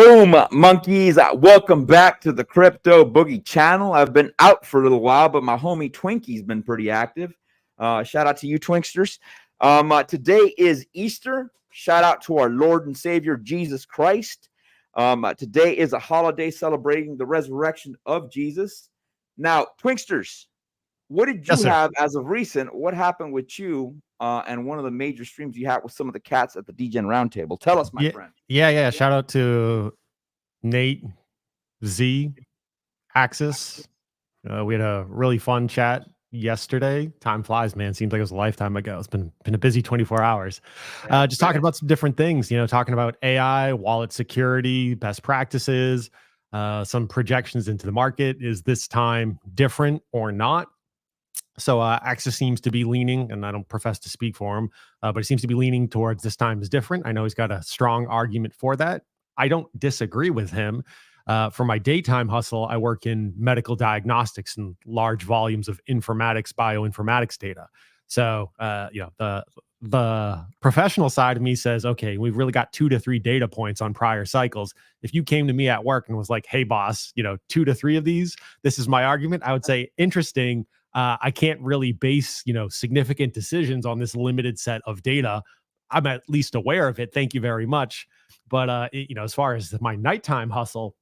Boom, monkeys. Welcome back to the Crypto Boogie channel. I've been out for a little while, but my homie Twinkie's been pretty active. Shout out to you, Twinksters. Today is Easter. Shout out to our Lord and Savior, Jesus Christ. Today is a holiday celebrating the resurrection of Jesus. Now, Twinksters, what did you have as of recent? What happened with you and one of the major streams you had with some of the cats at the DGen Roundtable? Tell us, my friend. Yeah. Shout out to Nate, Z, Axis. We had a really fun chat yesterday. Time flies, man. Seems like it was a lifetime ago. It's been a busy 24 hours. Just talking about some different things, talking about AI, wallet security, best practices, some projections into the market. Is this time different or not? So Axis seems to be leaning, and I don't profess to speak for him, but he seems to be leaning towards this time is different. I know he's got a strong argument for that. I don't disagree with him. For my daytime hustle, I work in medical diagnostics and large volumes of informatics, bioinformatics data. So, the professional side of me says, okay, we've really got 2 to 3 data points on prior cycles. If you came to me at work and was like, hey, boss, 2 to 3 of these, this is my argument, I would say, interesting. I can't really base, significant decisions on this limited set of data. I'm at least aware of it. Thank you very much. But, as far as my nighttime hustle,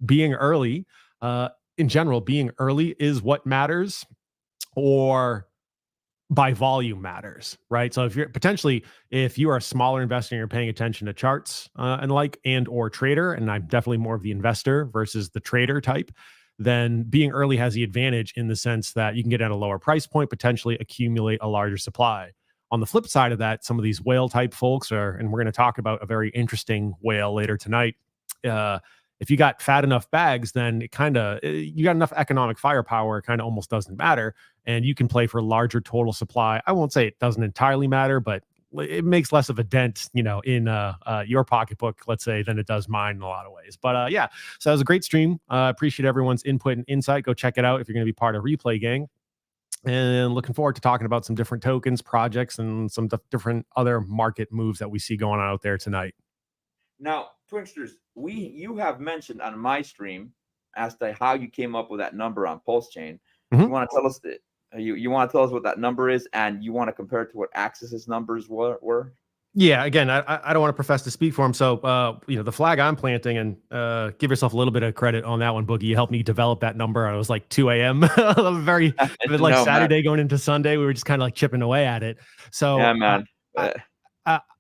being early, in general, being early is what matters, or by volume matters, right? So if you are a smaller investor and you're paying attention to charts and or trader, and I'm definitely more of the investor versus the trader type, then being early has the advantage in the sense that you can get at a lower price point, potentially accumulate a larger supply. On the flip side of that, some of these whale type folks and we're going to talk about a very interesting whale later tonight. If you got fat enough bags, then you got enough economic firepower, it kind of almost doesn't matter. And you can play for larger total supply. I won't say it doesn't entirely matter, but it makes less of a dent, in your pocketbook, let's say, than it does mine in a lot of ways. But so that was a great stream. Appreciate everyone's input and insight. Go check it out if you're going to be part of Replay Gang. And looking forward to talking about some different tokens, projects, and some different other market moves that we see going on out there tonight. Now, Twinksters, you have mentioned on my stream as to how you came up with that number on Pulse Chain. You want to tell us that? You want to tell us what that number is, and you want to compare it to what Axis's numbers were? Yeah, again, I don't want to profess to speak for him. So, the flag I'm planting, and give yourself a little bit of credit on that one, Boogie. You helped me develop that number. I was like 2 a.m. Saturday man. Going into Sunday. We were just kind of like chipping away at it. So, yeah, man.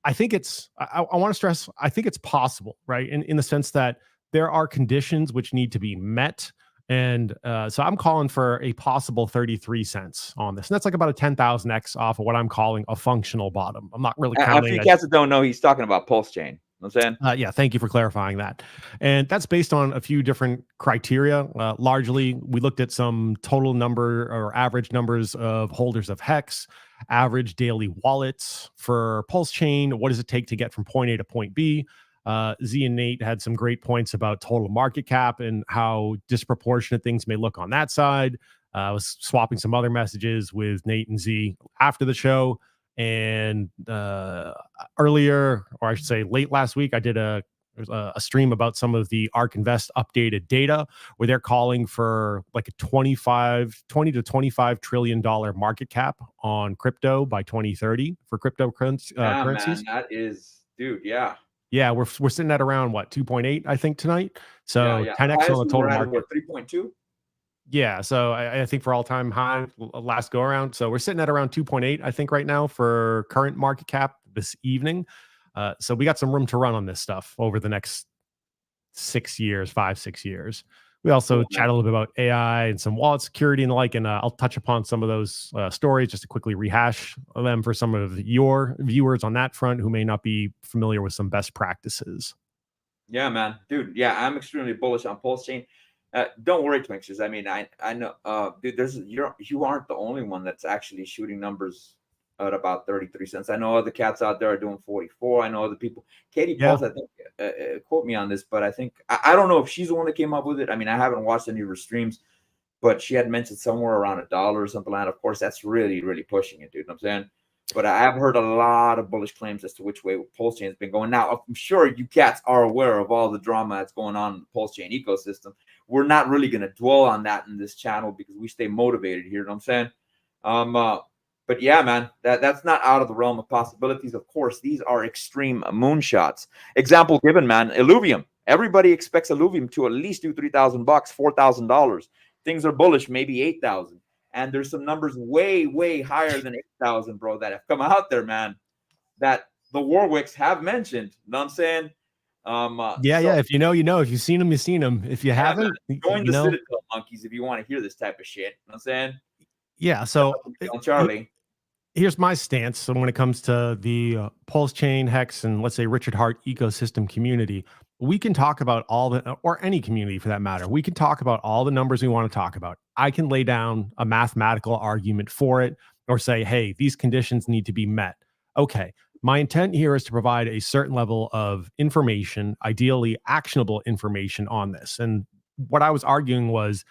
I think I want to stress, I think it's possible, right? In the sense that there are conditions which need to be met. And so I'm calling for a possible 33 cents on this. And that's like about a 10,000x off of what I'm calling a functional bottom. I'm not really counting. A few cats that don't know, he's talking about Pulse Chain. You know what I'm saying? Yeah, thank you for clarifying that. And that's based on a few different criteria. Largely, we looked at some total number or average numbers of holders of Hex, average daily wallets for Pulse Chain. What does it take to get from point A to point B? Z and Nate had some great points about total market cap and how disproportionate things may look on that side. I was swapping some other messages with Nate and Z after the show. And earlier, or I should say late last week, I did a stream about some of the ARK Invest updated data where they're calling for like a $20 to $25 trillion market cap on crypto by 2030 for cryptocurrencies. Man, that is, dude, yeah. Yeah, we're sitting at around 2.8, I think, tonight. So 10x on the total market. 3.2. Yeah, so I think for all-time high last go around. So we're sitting at around 2.8, I think, right now for current market cap this evening. So we got some room to run on this stuff over the next 6 years. We also chat a little bit about AI and some wallet security and the like, and I'll touch upon some of those stories just to quickly rehash them for some of your viewers on that front who may not be familiar with some best practices. Yeah, man. Dude, yeah, I'm extremely bullish on Pulse Chain. Don't worry, Twinksers. I mean, I know, dude, you aren't the only one that's actually shooting numbers at about 33 cents. I know other cats out there are doing 44. I know other people. Katie Pulse, I think, quote me on this, but I think I don't know if she's the one that came up with it. I mean, I haven't watched any of her streams, but she had mentioned somewhere around $1 or something like that. Of course, that's really, really pushing it, dude. You know what I'm saying? But I have heard a lot of bullish claims as to which way Pulse Chain has been going. Now, I'm sure you cats are aware of all the drama that's going on in the Pulse Chain ecosystem. We're not really going to dwell on that in this channel because we stay motivated here. You know what I'm saying? But yeah, man, that's not out of the realm of possibilities. Of course, these are extreme moonshots. Example given, man, Illuvium. Everybody expects Illuvium to at least do $3,000, $4,000. Things are bullish, maybe 8,000. And there's some numbers way, way higher than 8,000, bro, that have come out there, man, that the Warwicks have mentioned. You know what I'm saying? Yeah. If you know, you know. If you've seen them, you've seen them. If you haven't, join the Citadel monkeys if you want to hear this type of shit. You know what I'm saying? Yeah. So, Charlie. Here's my stance. So when it comes to the Pulse Chain, Hex, and let's say Richard Hart ecosystem community, we can talk about all the, or any community for that matter, we can talk about all the numbers we want to talk about. I can lay down a mathematical argument for it or say, hey, these conditions need to be met. Okay. My intent here is to provide a certain level of information, ideally actionable information on this. And what I was arguing was,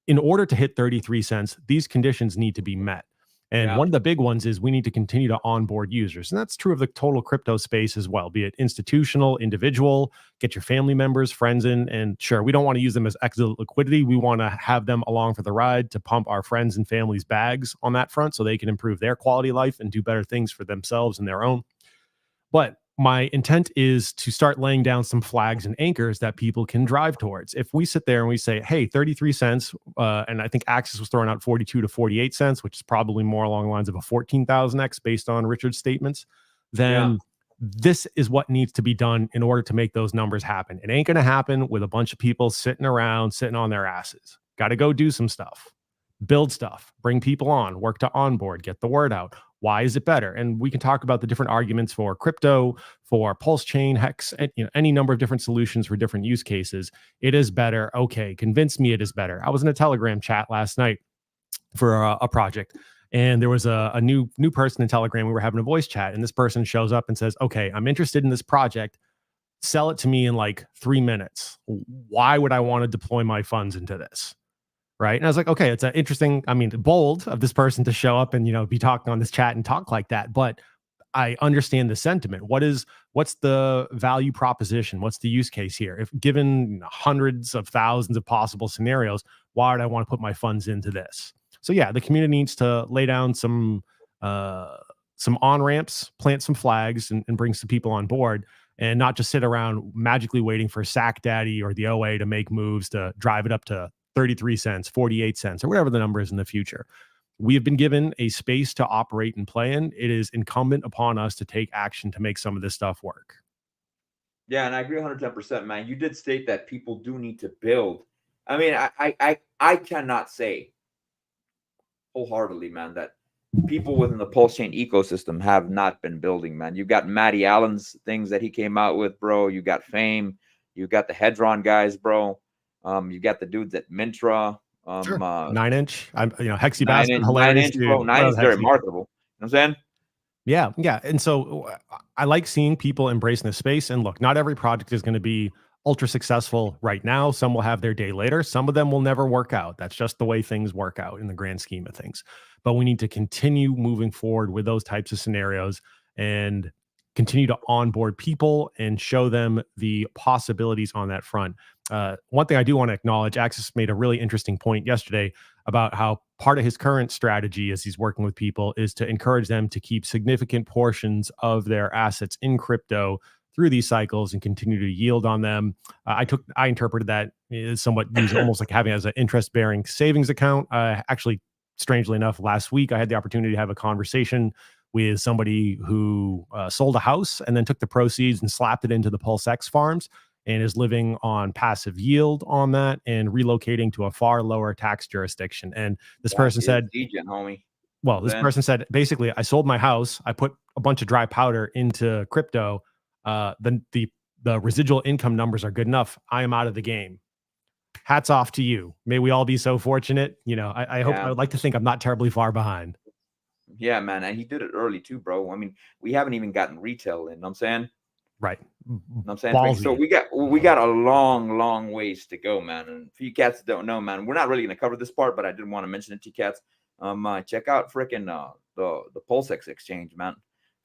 in order to hit 33 cents, these conditions need to be met. And one of the big ones is we need to continue to onboard users. And that's true of the total crypto space as well, be it institutional, individual, get your family members, friends in. And sure, we don't want to use them as exit liquidity. We want to have them along for the ride to pump our friends and families' bags on that front so they can improve their quality of life and do better things for themselves and their own. But my intent is to start laying down some flags and anchors that people can drive towards. If we sit there and we say, hey, 33 cents, and I think Axis was throwing out 42 to 48 cents, which is probably more along the lines of a 14,000x based on Richard's statements, then this is what needs to be done in order to make those numbers happen. It ain't going to happen with a bunch of people sitting around, sitting on their asses. Got to go do some stuff, build stuff, bring people on, work to onboard, get the word out. Why is it better? And we can talk about the different arguments for crypto, for Pulse Chain, Hex, and, any number of different solutions for different use cases. It is better. Okay, convince me it is better. I was in a Telegram chat last night for a project, and there was a new person in Telegram. We were having a voice chat, and this person shows up and says, okay, I'm interested in this project. Sell it to me in like 3 minutes. Why would I want to deploy my funds into this? Right. And I was like, okay, it's an interesting, bold of this person to show up and, be talking on this chat and talk like that. But I understand the sentiment. What's the value proposition? What's the use case here? If given hundreds of thousands of possible scenarios, why would I want to put my funds into this? So yeah, the community needs to lay down some on-ramps, plant some flags, and bring some people on board, and not just sit around magically waiting for Sack Daddy or the OA to make moves to drive it up to 33 cents, 48 cents, or whatever the number is in the future. We have been given a space to operate and play in. It is incumbent upon us to take action to make some of this stuff work. Yeah, and I agree 110%, man. You did state that people do need to build. I cannot say wholeheartedly, man, that people within the Pulse Chain ecosystem have not been building, man. You've got Matty Allen's things that he came out with, bro. You got Fame. You got the Hedron guys, bro. You got the dudes at Mintra. Sure. 9-inch. Hexy 9-inch, hilarious. 9-inch, bro. 9-inch, very remarkable. You know what I'm saying? Yeah. And so I like seeing people embracing the space. And look, not every project is going to be ultra successful right now. Some will have their day later. Some of them will never work out. That's just the way things work out in the grand scheme of things. But we need to continue moving forward with those types of scenarios and continue to onboard people and show them the possibilities on that front. One thing I do want to acknowledge, Axis made a really interesting point yesterday about how part of his current strategy as he's working with people is to encourage them to keep significant portions of their assets in crypto through these cycles and continue to yield on them. I interpreted that as somewhat almost like having as an interest-bearing savings account. Actually, strangely enough, last week I had the opportunity to have a conversation with somebody who sold a house and then took the proceeds and slapped it into the Pulse X farms and is living on passive yield on that and relocating to a far lower tax jurisdiction. And this person said, person said, basically, I sold my house. I put a bunch of dry powder into crypto. The residual income numbers are good enough. I am out of the game. Hats off to you. May we all be so fortunate. I hope, I would like to think I'm not terribly far behind. Yeah, man. And he did it early too, bro. We haven't even gotten retail in, you know what I'm saying? Right. You know what I'm saying? Ballsy. So we got a long ways to go, man. And for you cats that don't know, man, we're not really going to cover this part, but I did want to mention it to you cats. Check out freaking the Pulsex exchange, man.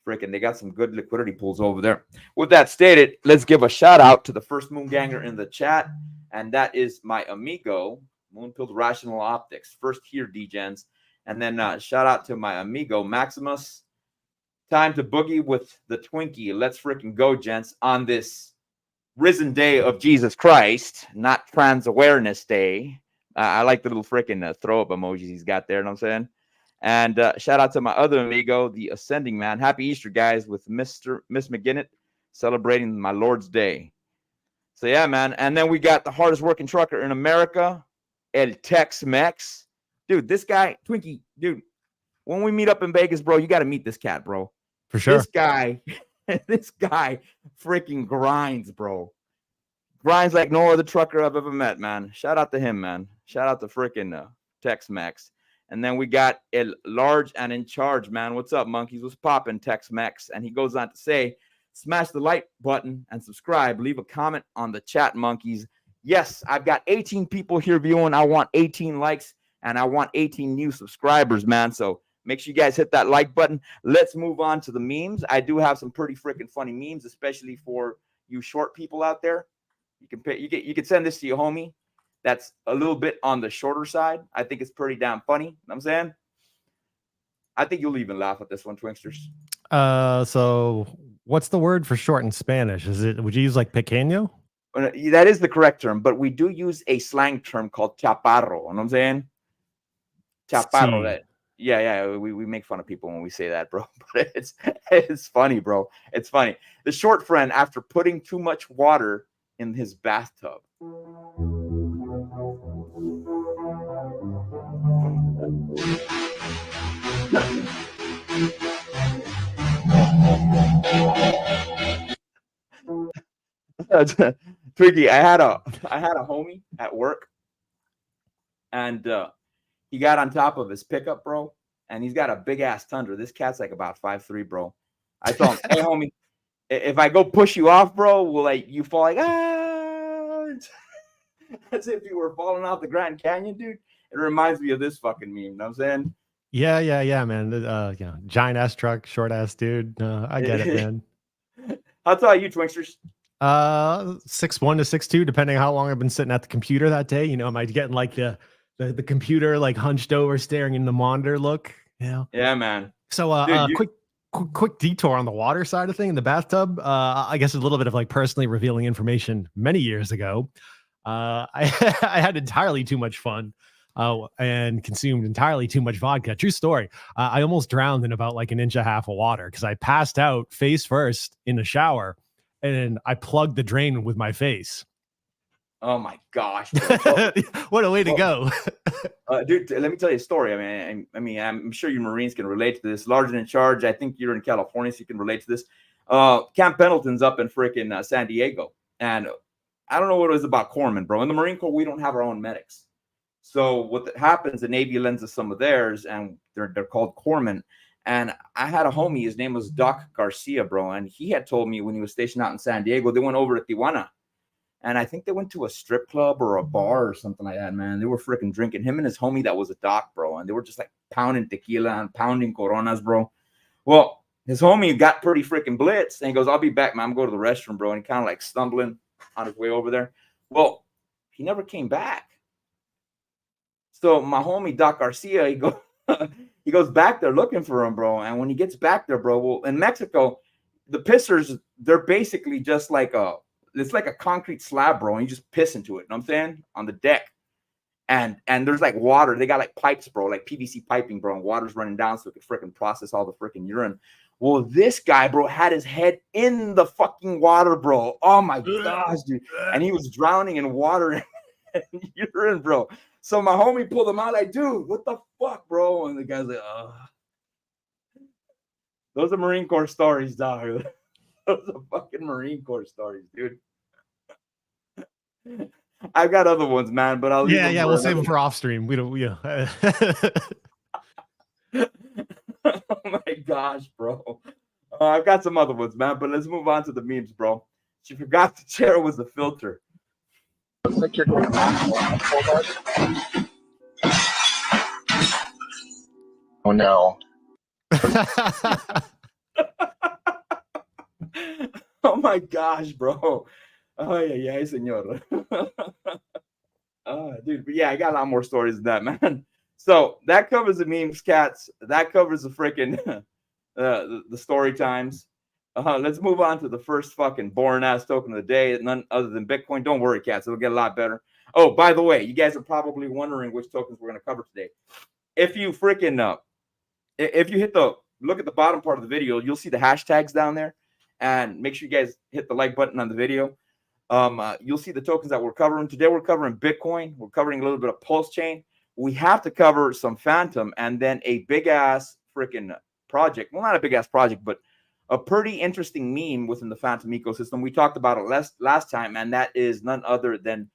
Freaking, they got some good liquidity pools over there. With that stated, let's give a shout out to the first moon ganger in the chat, and that is my amigo Moonpilled Rational Optics. First here, DGens, and then shout out to my amigo Maximus. Time to boogie with the Twinkie. Let's freaking go, gents, on this risen day of Jesus Christ, not Trans Awareness Day. I like the little freaking throw up emojis he's got there. You know what I'm saying? And shout out to my other amigo, the Ascending Man. Happy Easter, guys, with Miss McGinnis celebrating my Lord's Day. So yeah, man. And then we got the hardest working trucker in America, El Tex-Mex. Dude, this guy, Twinkie, dude, when we meet up in Vegas, bro, you got to meet this cat, bro. For sure. This guy freaking grinds, bro. Grinds like no other trucker I've ever met, man. Shout out to him, man. Shout out to freaking Tex-Mex. And then we got El Large and in Charge, man. What's up, monkeys? What's poppin', Tex-Mex? And he goes on to say, smash the like button and subscribe. Leave a comment on the chat, monkeys. Yes, I've got 18 people here viewing. I want 18 likes, and I want 18 new subscribers, man. So make sure you guys hit that like button. Let's move on to the memes. I do have some pretty freaking funny memes, especially for you short people out there. You can send this to your homie that's a little bit on the shorter side. I think it's pretty damn funny. You know what I'm saying? I think you'll even laugh at this one, Twinksters. So what's the word for short in Spanish? Would you use like pequeño? That is the correct term, but we do use a slang term called chaparro. You know what I'm saying? Chaparro. That, yeah. We make fun of people when we say that, bro. But it's funny, bro. It's funny. The short friend, after putting too much water in his bathtub. Twiggy, I had a homie at work, and he got on top of his pickup, bro, and he's got a big ass Tundra. This cat's like about 5'3", bro. I told him, hey, homie, if I go push you off, bro, will you fall like as if you were falling off the Grand Canyon, dude. It reminds me of this fucking meme. You know what I'm saying? Yeah, man. Giant ass truck, short ass dude. I get it, man. How tall are you, Twinksters? 6'1" to 6'2", depending on how long I've been sitting at the computer that day. You know, am I getting like the computer like hunched over, staring in the monitor look? You know? Yeah, man. So, dude, quick detour on the water side of thing in the bathtub. I guess a little bit of like personally revealing information. Many years ago, I had entirely too much fun. And consumed entirely too much vodka. True story. I almost drowned in about like an inch and a half of water because I passed out face first in the shower, and I plugged the drain with my face. Oh my gosh! What a way to go, dude! Let me tell you a story. I mean, I'm sure you Marines can relate to this. Large and in Charge. I think you're in California, so you can relate to this. Camp Pendleton's up in freaking San Diego, and I don't know what it was about corpsmen, bro. In the Marine Corps, we don't have our own medics. So what happens, the Navy lends us some of theirs, and they're called corpsmen. And I had a homie, his name was Doc Garcia, bro, and he had told me when he was stationed out in San Diego, they went over to Tijuana, and I think they went to a strip club or a bar or something like that, man. They were freaking drinking, him and his homie that was a doc, bro, and they were just like pounding tequila and pounding Coronas, bro. Well, his homie got pretty freaking blitzed, and he goes, I'll be back, man. I'm going to the restroom, bro, and he kind of like stumbling on his way over there. Well, he never came back. So my homie Doc Garcia, he goes back there looking for him, bro. And when he gets back there, bro, well, in Mexico, the pissers, they're basically just like it's like a concrete slab, bro, and you just piss into it. You know what I'm saying? On the deck. And there's like water. They got like pipes, bro, like PVC piping, bro, and water's running down so it could freaking process all the freaking urine. Well, this guy, bro, had his head in the fucking water, bro. Oh my gosh, dude. And he was drowning in water and urine, bro. So my homie pulled him out like, dude, what the fuck, bro? And the guy's like, oh. Those are Marine Corps stories, dog. Those are fucking Marine Corps stories, dude. I've got other ones, man, but I'll leave them. We'll save them for off stream. We don't. Yeah. Oh my gosh, bro. I've got some other ones, man, but let's move on to the memes, bro. She forgot the chair was the filter. Looks like you're going on. Hold on. Oh no. Oh my gosh, bro. Oh yeah, senor. Dude, but yeah, I got a lot more stories than that, man. So that covers the memes, cats. That covers the freaking the story times. Let's move on to the first fucking boring ass token of the day. None other than Bitcoin. Don't worry, cats. It'll get a lot better. Oh, by the way, you guys are probably wondering which tokens we're going to cover today. If you freaking if you look at the bottom part of the video, you'll see the hashtags down there, and make sure you guys hit the like button on the video. You'll see the tokens that we're covering today. We're covering Bitcoin. We're covering a little bit of Pulse Chain. We have to cover some Phantom, and then a big ass freaking project. Well, not a big ass project, but a pretty interesting meme within the Phantom ecosystem. We talked about it last time, and that is none other than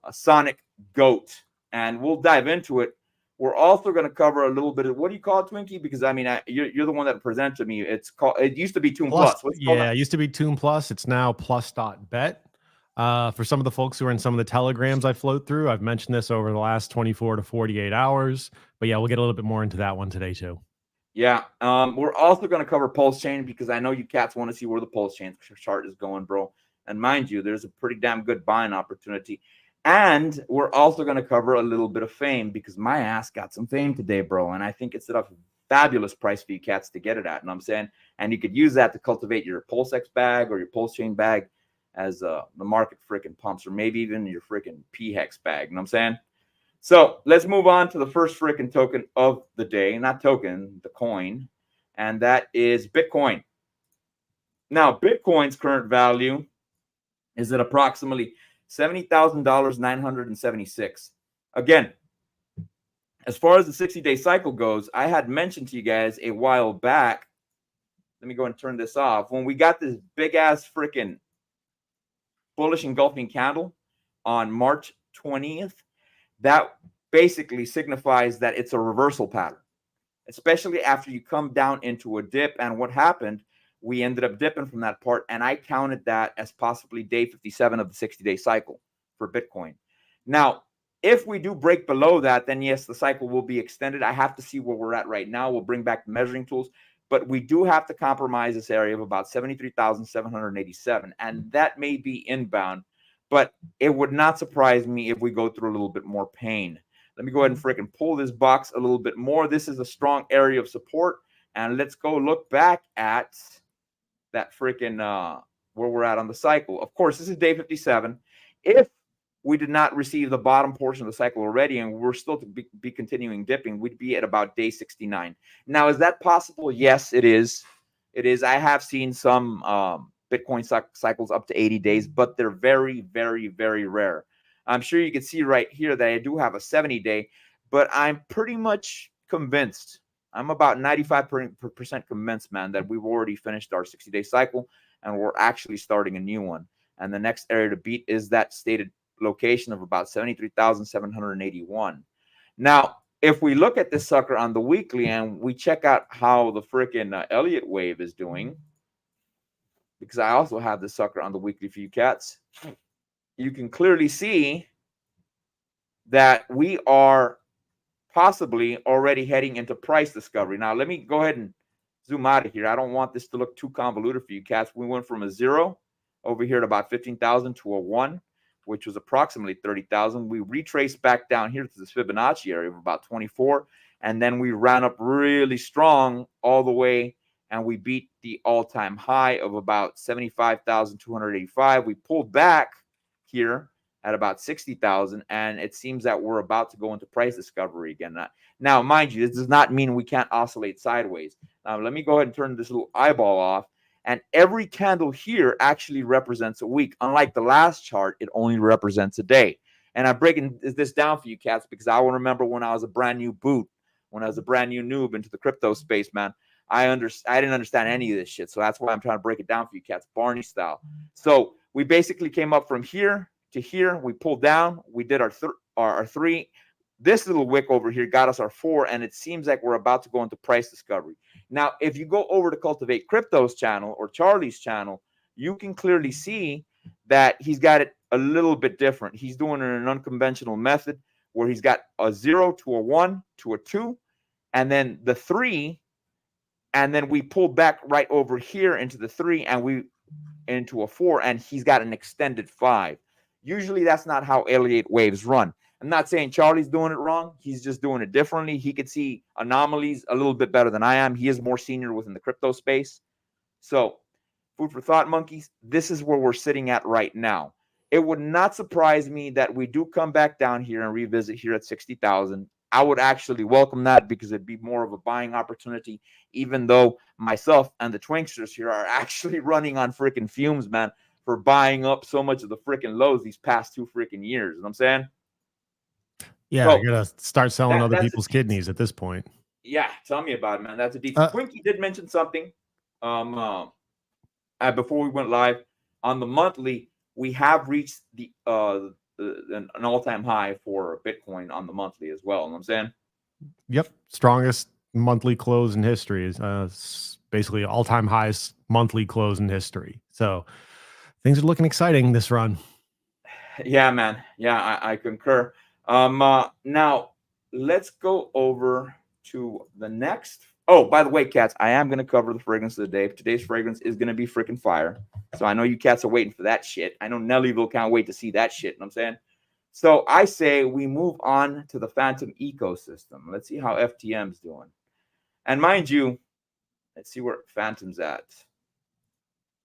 a Sonic Goat. And we'll dive into it. We're also going to cover a little bit of, what do you call it, Twinkie? Because I mean, you're the one that presented to me. It used to be Toon Plus. Yeah, it used to be Toon Plus. It's now plus.bet. For some of the folks who are in some of the telegrams I float through, I've mentioned this over the last 24 to 48 hours. But yeah, we'll get a little bit more into that one today too. Yeah. We're also going to cover Pulse Chain because I know you cats want to see where the Pulse Chain chart is going, bro. And mind you, there's a pretty damn good buying opportunity. And we're also going to cover a little bit of fame because my ass got some fame today, bro. And I think it's at a fabulous price for you cats to get it at. And I'm saying, and you could use that to cultivate your PulseX bag or your Pulse Chain bag as the market freaking pumps, or maybe even your freaking PHEX bag. You know what I'm saying? So let's move on to the first freaking token of the day. Not token, the coin. And that is Bitcoin. Now, Bitcoin's current value is at approximately $70,976. Again, as far as the 60-day cycle goes, I had mentioned to you guys a while back. Let me go and turn this off. When we got this big ass freaking bullish engulfing candle on March 20th, that basically signifies that it's a reversal pattern, especially after you come down into a dip. And what happened? We ended up dipping from that part, and I counted that as possibly day 57 of the 60-day cycle for Bitcoin. Now, if we do break below that, then yes, the cycle will be extended. I have to see where we're at right now. We'll bring back the measuring tools, but we do have to compromise this area of about 73,787, and that may be inbound, but it would not surprise me if we go through a little bit more pain. Let me go ahead and freaking pull this box a little bit more. This is a strong area of support, and let's go look back at that freaking where we're at on the cycle. Of course, this is day 57. If we did not receive the bottom portion of the cycle already and we're still to be continuing dipping, we'd be at about day 69. Now, is that possible? Yes, it is. It is. I have seen some Bitcoin cycles up to 80 days, but they're very, very, very rare. I'm sure you can see right here that I do have a 70-day, but I'm pretty much convinced. I'm about 95% convinced, man, that we've already finished our 60-day cycle and we're actually starting a new one. And the next area to beat is that stated location of about 73,781. Now, if we look at this sucker on the weekly and we check out how the freaking Elliott wave is doing, because I also have this sucker on the weekly for you cats, you can clearly see that we are possibly already heading into price discovery. Now, let me go ahead and zoom out of here. I don't want this to look too convoluted for you cats. We went from a 0 over here at about 15,000 to a 1, which was approximately 30,000. We retraced back down here to this Fibonacci area of about 24, and then we ran up really strong all the way, and we beat the all-time high of about 75,285. We pulled back here at about 60,000, and it seems that we're about to go into price discovery again. Now, mind you, this does not mean we can't oscillate sideways. Let me go ahead and turn this little eyeball off, and every candle here actually represents a week. Unlike the last chart, it only represents a day. And I'm breaking this down for you cats because I will remember when I was a brand new boot, when I was a brand new noob into the crypto space, man. I didn't understand any of this shit, so that's why I'm trying to break it down for you cats, Barney style. So we basically came up from here to here. We pulled down. We did our 3. This little wick over here got us our 4, and it seems like we're about to go into price discovery. Now, if you go over to Cultivate Crypto's channel or Charlie's channel, you can clearly see that he's got it a little bit different. He's doing it in an unconventional method where he's got a 0 to a 1 to a 2, and then the 3, and then we pulled back right over here into the 3, and we into a 4, and he's got an extended 5. Usually that's not how 88 waves run. I'm not saying Charlie's doing it wrong. He's just doing it differently. He could see anomalies a little bit better than I am. He is more senior within the crypto space. So, food for thought, monkeys. This is where we're sitting at right now. It would not surprise me that we do come back down here and revisit here at 60,000. I would actually welcome that because it'd be more of a buying opportunity, even though myself and the Twinksters here are actually running on freaking fumes, man, for buying up so much of the freaking lows these past 2 freaking years. You know what I'm saying? Yeah, So, I gotta start selling other that's people's kidneys at this point. Yeah, tell me about it, man. That's a decent. Twinkie did mention something before we went live on the monthly. We have reached an all-time high for Bitcoin on the monthly as well. You know what I'm saying? Yep, strongest monthly close in history is basically all-time highest monthly close in history. So things are looking exciting this run. Yeah, man. Yeah, I concur. Now let's go over to the next. Oh, by the way, cats, I am going to cover the fragrance of the day. Today's fragrance is going to be freaking fire. So I know you cats are waiting for that shit. I know Nellyville can't wait to see that shit. You know what I'm saying? So I say we move on to the Phantom ecosystem. Let's see how FTM's doing. And mind you, let's see where Phantom's at.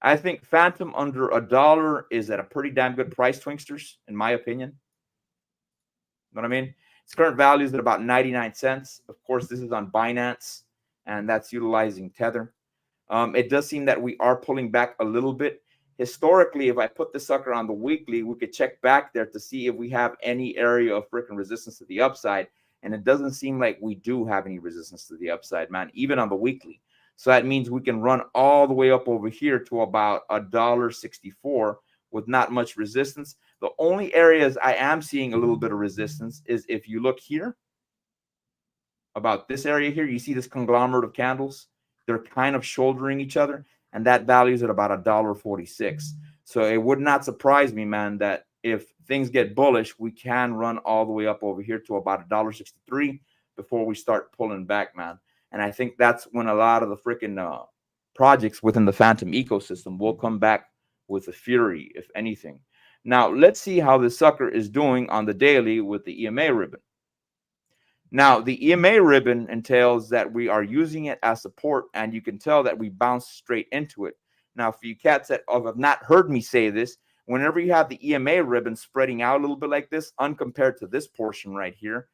I think Phantom under $1 is at a pretty damn good price, Twinksters, in my opinion. You know what I mean? Its current value is at about 99 cents. Of course, this is on Binance, and that's utilizing Tether. It does seem that we are pulling back a little bit. Historically, if I put the sucker on the weekly, we could check back there to see if we have any area of freaking resistance to the upside. And it doesn't seem like we do have any resistance to the upside, man, even on the weekly. So that means we can run all the way up over here to about $1.64 with not much resistance. The only areas I am seeing a little bit of resistance is if you look here, about this area here, you see this conglomerate of candles. They're kind of shouldering each other, and that value is at about $1.46. So it would not surprise me, man, that if things get bullish, we can run all the way up over here to about $1.63 before we start pulling back, man. And I think that's when a lot of the freaking projects within the Phantom ecosystem will come back with a fury, if anything. Now, let's see how this sucker is doing on the daily with the EMA ribbon. Now, the EMA ribbon entails that we are using it as support, and you can tell that we bounce straight into it. Now, for you cats that have not heard me say this, whenever you have the EMA ribbon spreading out a little bit like this, uncompared to this portion right here,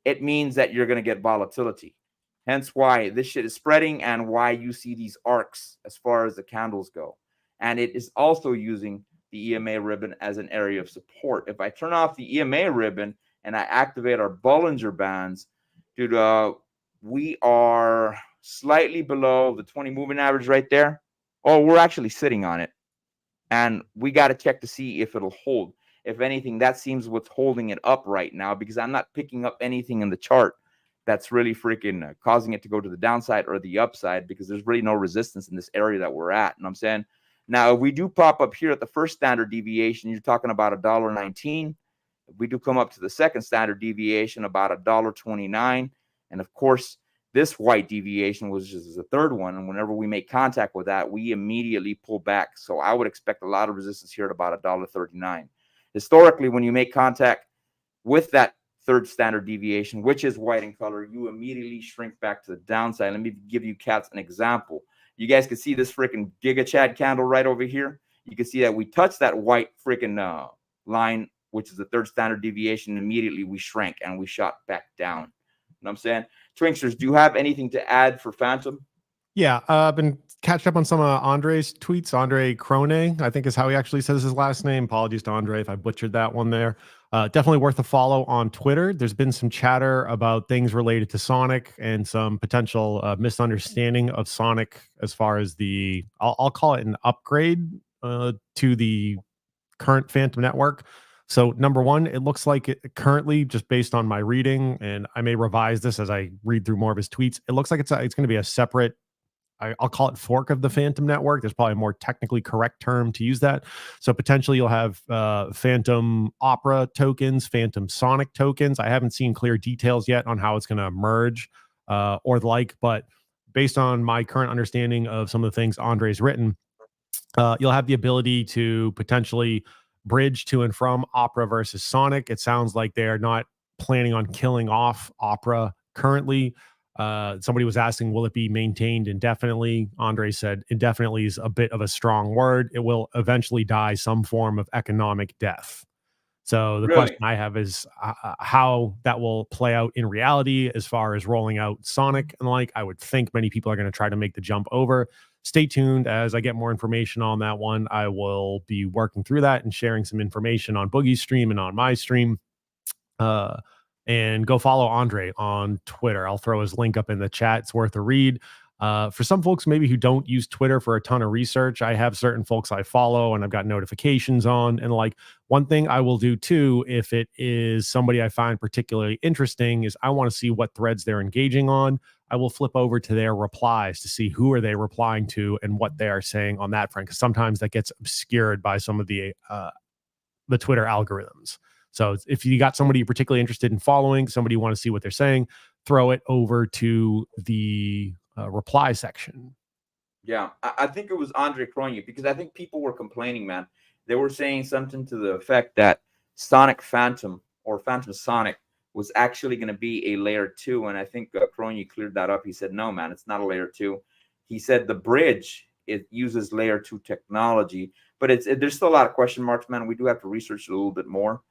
it means that you're going to get volatility. Hence why this shit is spreading and why you see these arcs as far as the candles go. And it is also using the EMA ribbon as an area of support. If I turn off the EMA ribbon and I activate our Bollinger Bands, dude, we are slightly below the 20 moving average right there. Oh, we're actually sitting on it. And we got to check to see if it'll hold. If anything, that seems what's holding it up right now, because I'm not picking up anything in the chart that's really freaking causing it to go to the downside or the upside, because there's really no resistance in this area that we're at. And I'm saying, now, if we do pop up here at the first standard deviation, you're talking about $1.19. If we do come up to the second standard deviation, about $1.29. And of course, this white deviation was just the third one. And whenever we make contact with that, we immediately pull back. So I would expect a lot of resistance here at about $1.39. Historically, when you make contact with that third standard deviation, which is white in color, you immediately shrink back to the downside. Let me give you cats an example. You guys can see this freaking Giga Chad candle right over here. You can see that we touched that white freaking line, which is the third standard deviation. Immediately we shrank and we shot back down. You know what I'm saying? Twinksters, do you have anything to add for Phantom? Yeah, I've been catching up on some of Andre's tweets. Andre Krone, I think is how he actually says his last name. Apologies to Andre if I butchered that one there. Definitely worth a follow on Twitter. There's been some chatter about things related to Sonic and some potential misunderstanding of Sonic as far as the, I'll call it an upgrade to the current Phantom network. So number one, it looks like it currently, just based on my reading, and I may revise this as I read through more of his tweets, it looks like it's going to be a separate, I'll call it fork of the Phantom network. There's probably a more technically correct term to use that. So potentially you'll have Phantom Opera tokens, Phantom Sonic tokens. I haven't seen clear details yet on how it's going to merge. or the like. But based on my current understanding of some of the things Andre's written, you'll have the ability to potentially bridge to and from Opera versus Sonic. It sounds like they are not planning on killing off Opera currently. Somebody was asking, will it be maintained indefinitely? Andre said, indefinitely is a bit of a strong word. It will eventually die some form of economic death. So the Really? question I have is how that will play out in reality as far as rolling out Sonic and the like. I would think many people are going to try to make the jump over. Stay tuned as I get more information on that one. I will be working through that and sharing some information on Boogie's stream and on my stream. Uh, and go follow Andre on Twitter. I'll throw his link up in the chat. It's worth a read. For some folks, maybe who don't use Twitter for a ton of research, I have certain folks I follow and I've got notifications on. And like one thing I will do too, if it is somebody I find particularly interesting, is I want to see what threads they're engaging on. I will flip over to their replies to see who are they replying to and what they are saying on that front. Because sometimes that gets obscured by some of the Twitter algorithms. So if you got somebody you're particularly interested in following, somebody you want to see what they're saying, throw it over to the reply section. Yeah, I think it was Andre Cronje, because I think people were complaining, man. They were saying something to the effect that Sonic Phantom or Phantom Sonic was actually going to be a layer 2. And I think Cronje cleared that up. He said, no, man, it's not a layer 2. He said the bridge, it uses layer 2 technology, but there's still a lot of question marks, man. We do have to research it a little bit more.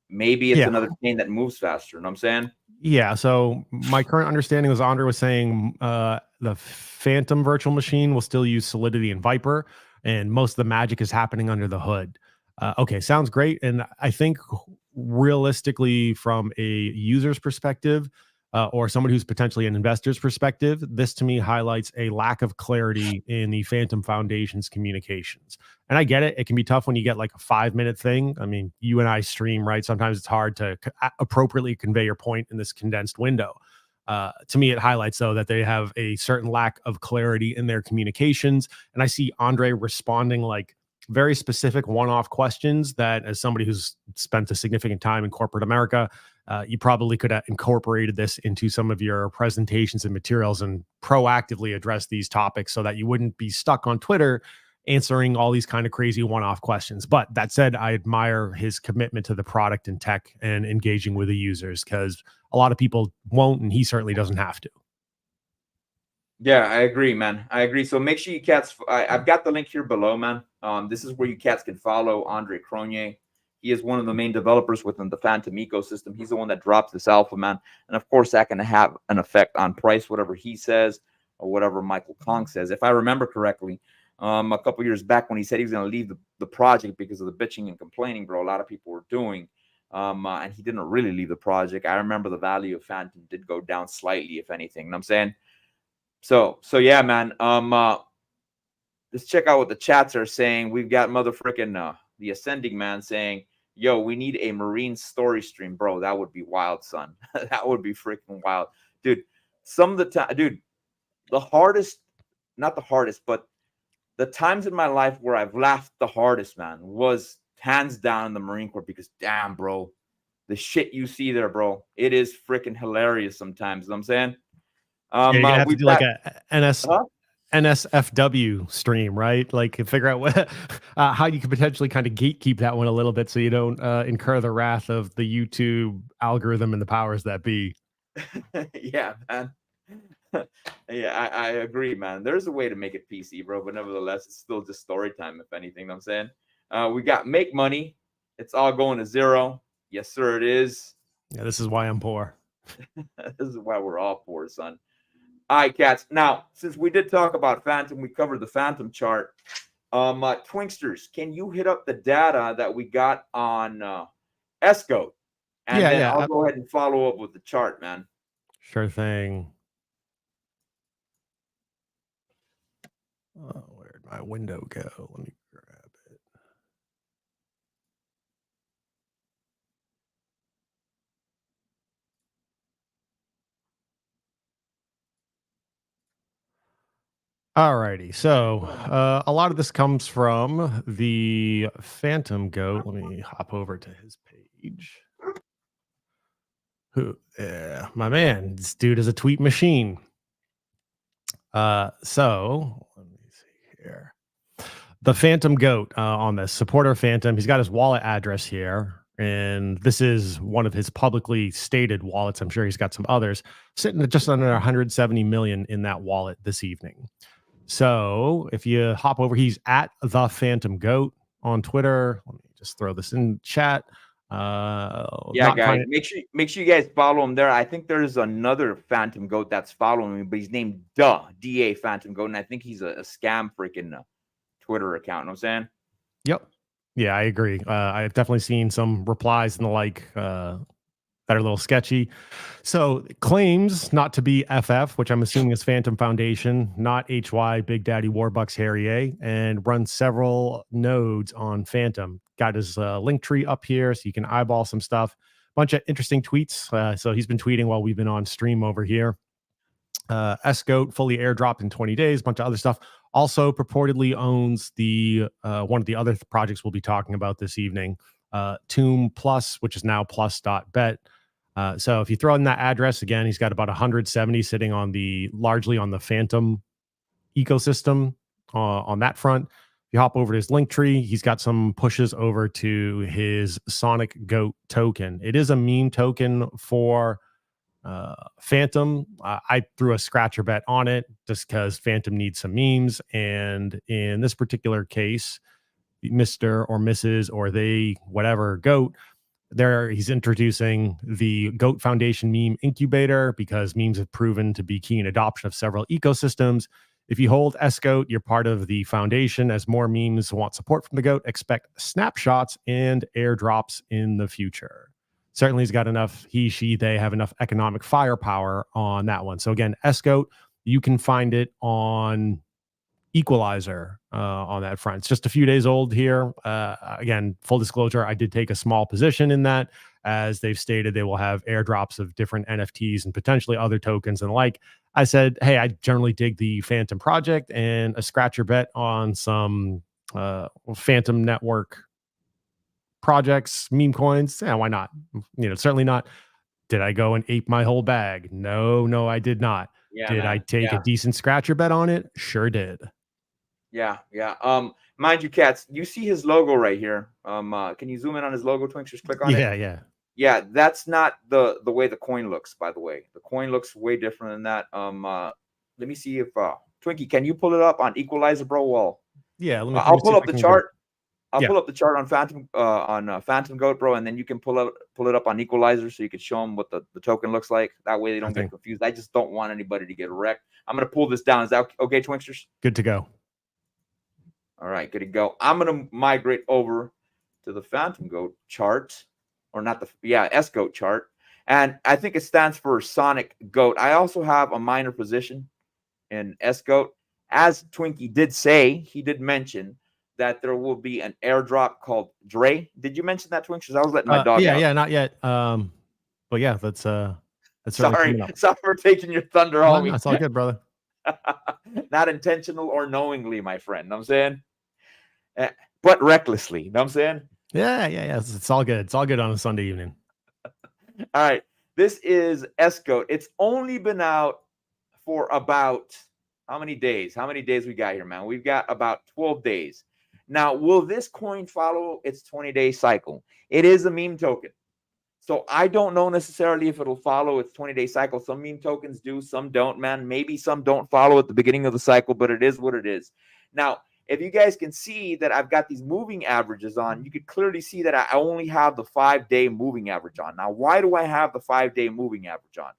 Maybe it's another chain that moves faster. You know what I'm saying? Yeah. So my current understanding was Andre was saying the Phantom virtual machine will still use Solidity and Viper, and most of the magic is happening under the hood. Okay, sounds great. And I think realistically, from a user's perspective, or somebody who's potentially an investor's perspective, this to me highlights a lack of clarity in the Phantom Foundation's communications. And I get it. It can be tough when you get like a 5-minute thing. I mean, you and I stream, right? Sometimes it's hard to appropriately convey your point in this condensed window. To me, it highlights, though, that they have a certain lack of clarity in their communications. And I see Andre responding like very specific one-off questions that, as somebody who's spent a significant time in corporate America, you probably could have incorporated this into some of your presentations and materials and proactively address these topics so that you wouldn't be stuck on Twitter answering all these kind of crazy one-off questions. But that said, I admire his commitment to the product and tech and engaging with the users, because a lot of people won't, and he certainly doesn't have to. Yeah, I agree, man. I agree. So make sure you cats. I've got the link here below, man. This is where you cats can follow Andre Cronje. He is one of the main developers within the Phantom ecosystem. He's the one that drops this alpha, man. And of course, that can have an effect on price, whatever he says or whatever Michael Kong says. If I remember correctly, a couple years back when he said he was going to leave the project because of the bitching and complaining, bro, a lot of people were doing. And he didn't really leave the project. I remember the value of Phantom did go down slightly, if anything. You know what I'm saying? So yeah, man. Let's check out what the chats are saying. We've got motherfucking the Ascending Man saying, yo, we need a Marine story stream, bro. That would be wild, son. That would be freaking wild. Dude, some of the time, dude, not the hardest, but the times in my life where I've laughed the hardest, man, was hands down in the Marine Corps, because damn, bro, the shit you see there, bro, it is freaking hilarious sometimes. You know what I'm saying? Yeah, you're gonna have to do like a NSFW stream, right? Like figure out what how you can potentially kind of gatekeep that one a little bit so you don't incur the wrath of the YouTube algorithm and the powers that be. Yeah, man. Yeah, I agree, man. There's a way to make it PC, bro, but nevertheless, it's still just story time, if anything. You know what I'm saying? We got make money. It's all going to zero. Yes, sir, it is. Yeah, this is why I'm poor. This is why we're all poor, son. All right, cats. Now, since we did talk about Phantom, we covered the Phantom chart. Twinksters, can you hit up the data that we got on ESCO? And then I'll go ahead and follow up with the chart, man. Sure thing. Oh, where'd my window go? Let me grab it. Alrighty, so a lot of this comes from the Phantom Goat. Let me hop over to his page. My man, this dude is a tweet machine. So let me see here. The Phantom Goat on this supporter Phantom. He's got his wallet address here, and this is one of his publicly stated wallets. I'm sure he's got some others sitting at just under 170 million in that wallet this evening. So if you hop over, he's at the Phantom Goat on Twitter. Let me just throw this in chat. Yeah, guys, make sure you guys follow him there. I think there's another Phantom Goat that's following me, but he's named DA Phantom Goat, and I think he's a scam freaking Twitter account. You know what I'm saying? Yep. Yeah, I agree. I've definitely seen some replies and the like that are a little sketchy. So claims not to be FF, which I'm assuming is Phantom Foundation, not HY, Big Daddy Warbucks Harry A, and runs several nodes on Phantom. Got his link tree up here so you can eyeball some stuff. Bunch of interesting tweets. So he's been tweeting while we've been on stream over here. S-Goat fully airdropped in 20 days, bunch of other stuff. Also purportedly owns the one of the other projects we'll be talking about this evening, Tomb Plus, which is now plus.bet. So if you throw in that address again, he's got about 170 sitting on largely on the Phantom ecosystem on that front. If you hop over to his link tree, he's got some pushes over to his Sonic Goat token. It is a meme token for Phantom. I threw a scratcher bet on it just because Phantom needs some memes. And in this particular case, Mr. or Mrs. or they, whatever, Goat, he's introducing the Goat Foundation meme incubator because memes have proven to be key in adoption of several ecosystems. If you hold S-Goat, you're part of the foundation. As more memes want support from the Goat, expect snapshots and airdrops in the future. Certainly he's got enough, they have enough economic firepower on that one. So again, S-Goat, you can find it on Equalizer on that front. It's just a few days old here. Again, full disclosure, I did take a small position in that. As they've stated, they will have airdrops of different NFTs and potentially other tokens and the like. I said, hey, I generally dig the Phantom project and a scratcher bet on some Phantom Network projects, meme coins. Yeah, why not? Certainly not. Did I go and ape my whole bag? No, I did not. Yeah, did man. I take a decent scratcher bet on it? Sure did. Yeah. Mind you, cats, you see his logo right here. Can you zoom in on his logo, Twinks? Click on it. Yeah. That's not the way the coin looks, by the way. The coin looks way different than that. Let me see if Twinkie, can you pull it up on Equalizer, bro? Well, yeah. I'll pull up the chart. I'll pull up the chart on Phantom Goat, bro, and then you can pull it up on Equalizer so you can show them what the token looks like. That way they don't get confused. I just don't want anybody to get wrecked. I'm gonna pull this down. Is that okay, Twinksters? Good to go. All right, good to go. I'm gonna migrate over to the Phantom Goat chart, or not S-Goat chart, and I think it stands for Sonic Goat. I also have a minor position in S-Goat. As Twinkie did say, he did mention that there will be an airdrop called Dre. Did you mention that, Twinks? Because I was letting my dog out. Yeah, not yet. But yeah, that's sorry for taking your thunder, homie. No, it's all good, brother. Not intentional or knowingly, my friend. Know what I'm saying? But recklessly. Know what I'm saying? Yeah. It's all good. It's all good on a Sunday evening. All right. This is S-Goat. It's only been out for about how many days? How many days we got here, man? We've got about 12 days. Now, will this coin follow its 20-day cycle? It is a meme token. So I don't know necessarily if it'll follow its 20-day cycle. Some meme tokens do, some don't, man. Maybe some don't follow at the beginning of the cycle, but it is what it is. Now, if you guys can see that I've got these moving averages on, you could clearly see that I only have the 5-day moving average on. Now, why do I have the 5-day moving average on?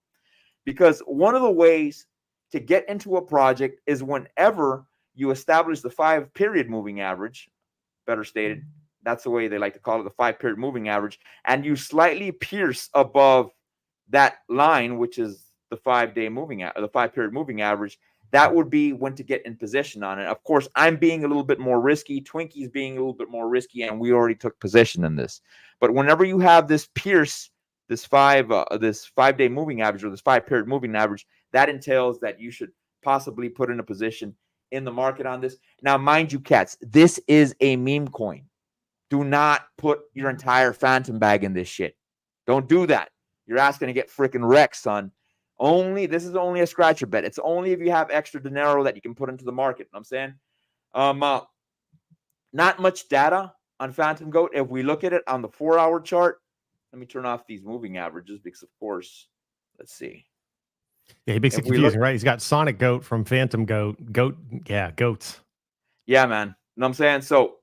Because one of the ways to get into a project is whenever you establish the 5-period moving average, better stated, that's the way they like to call it, the 5-period moving average, and you slightly pierce above that line, which is the 5-day moving, the 5-period moving average, that would be when to get in position on it. Of course, I'm being a little bit more risky. Twinkie's being a little bit more risky, and we already took position in this. But whenever you have this pierce, this 5-day moving average or this 5-period moving average, that entails that you should possibly put in a position in the market on this. Now, mind you, cats, this is a meme coin. Do not put your entire Phantom bag in this shit. Don't do that. You're asking to get freaking wrecked, son. This is only a scratcher bet. It's only if you have extra dinero that you can put into the market. You know what I'm saying? Not much data on Phantom Goat. If we look at it on the 4-hour chart, let me turn off these moving averages because, of course, let's see. Yeah, he makes it confusing, right? He's got Sonic Goat from Phantom Goat. Goats. Yeah, man. You know what I'm saying? So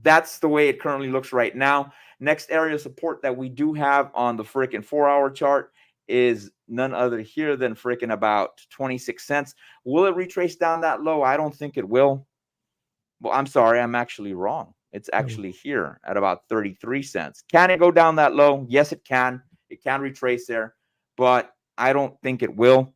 that's the way it currently looks right now. Next area of support that we do have on the freaking 4-hour chart is none other here than freaking about 26 cents. Will it retrace down that low? I don't think it will. Well, I'm sorry. I'm actually wrong. It's actually here at about 33 cents. Can it go down that low? Yes, it can. It can retrace there, but I don't think it will.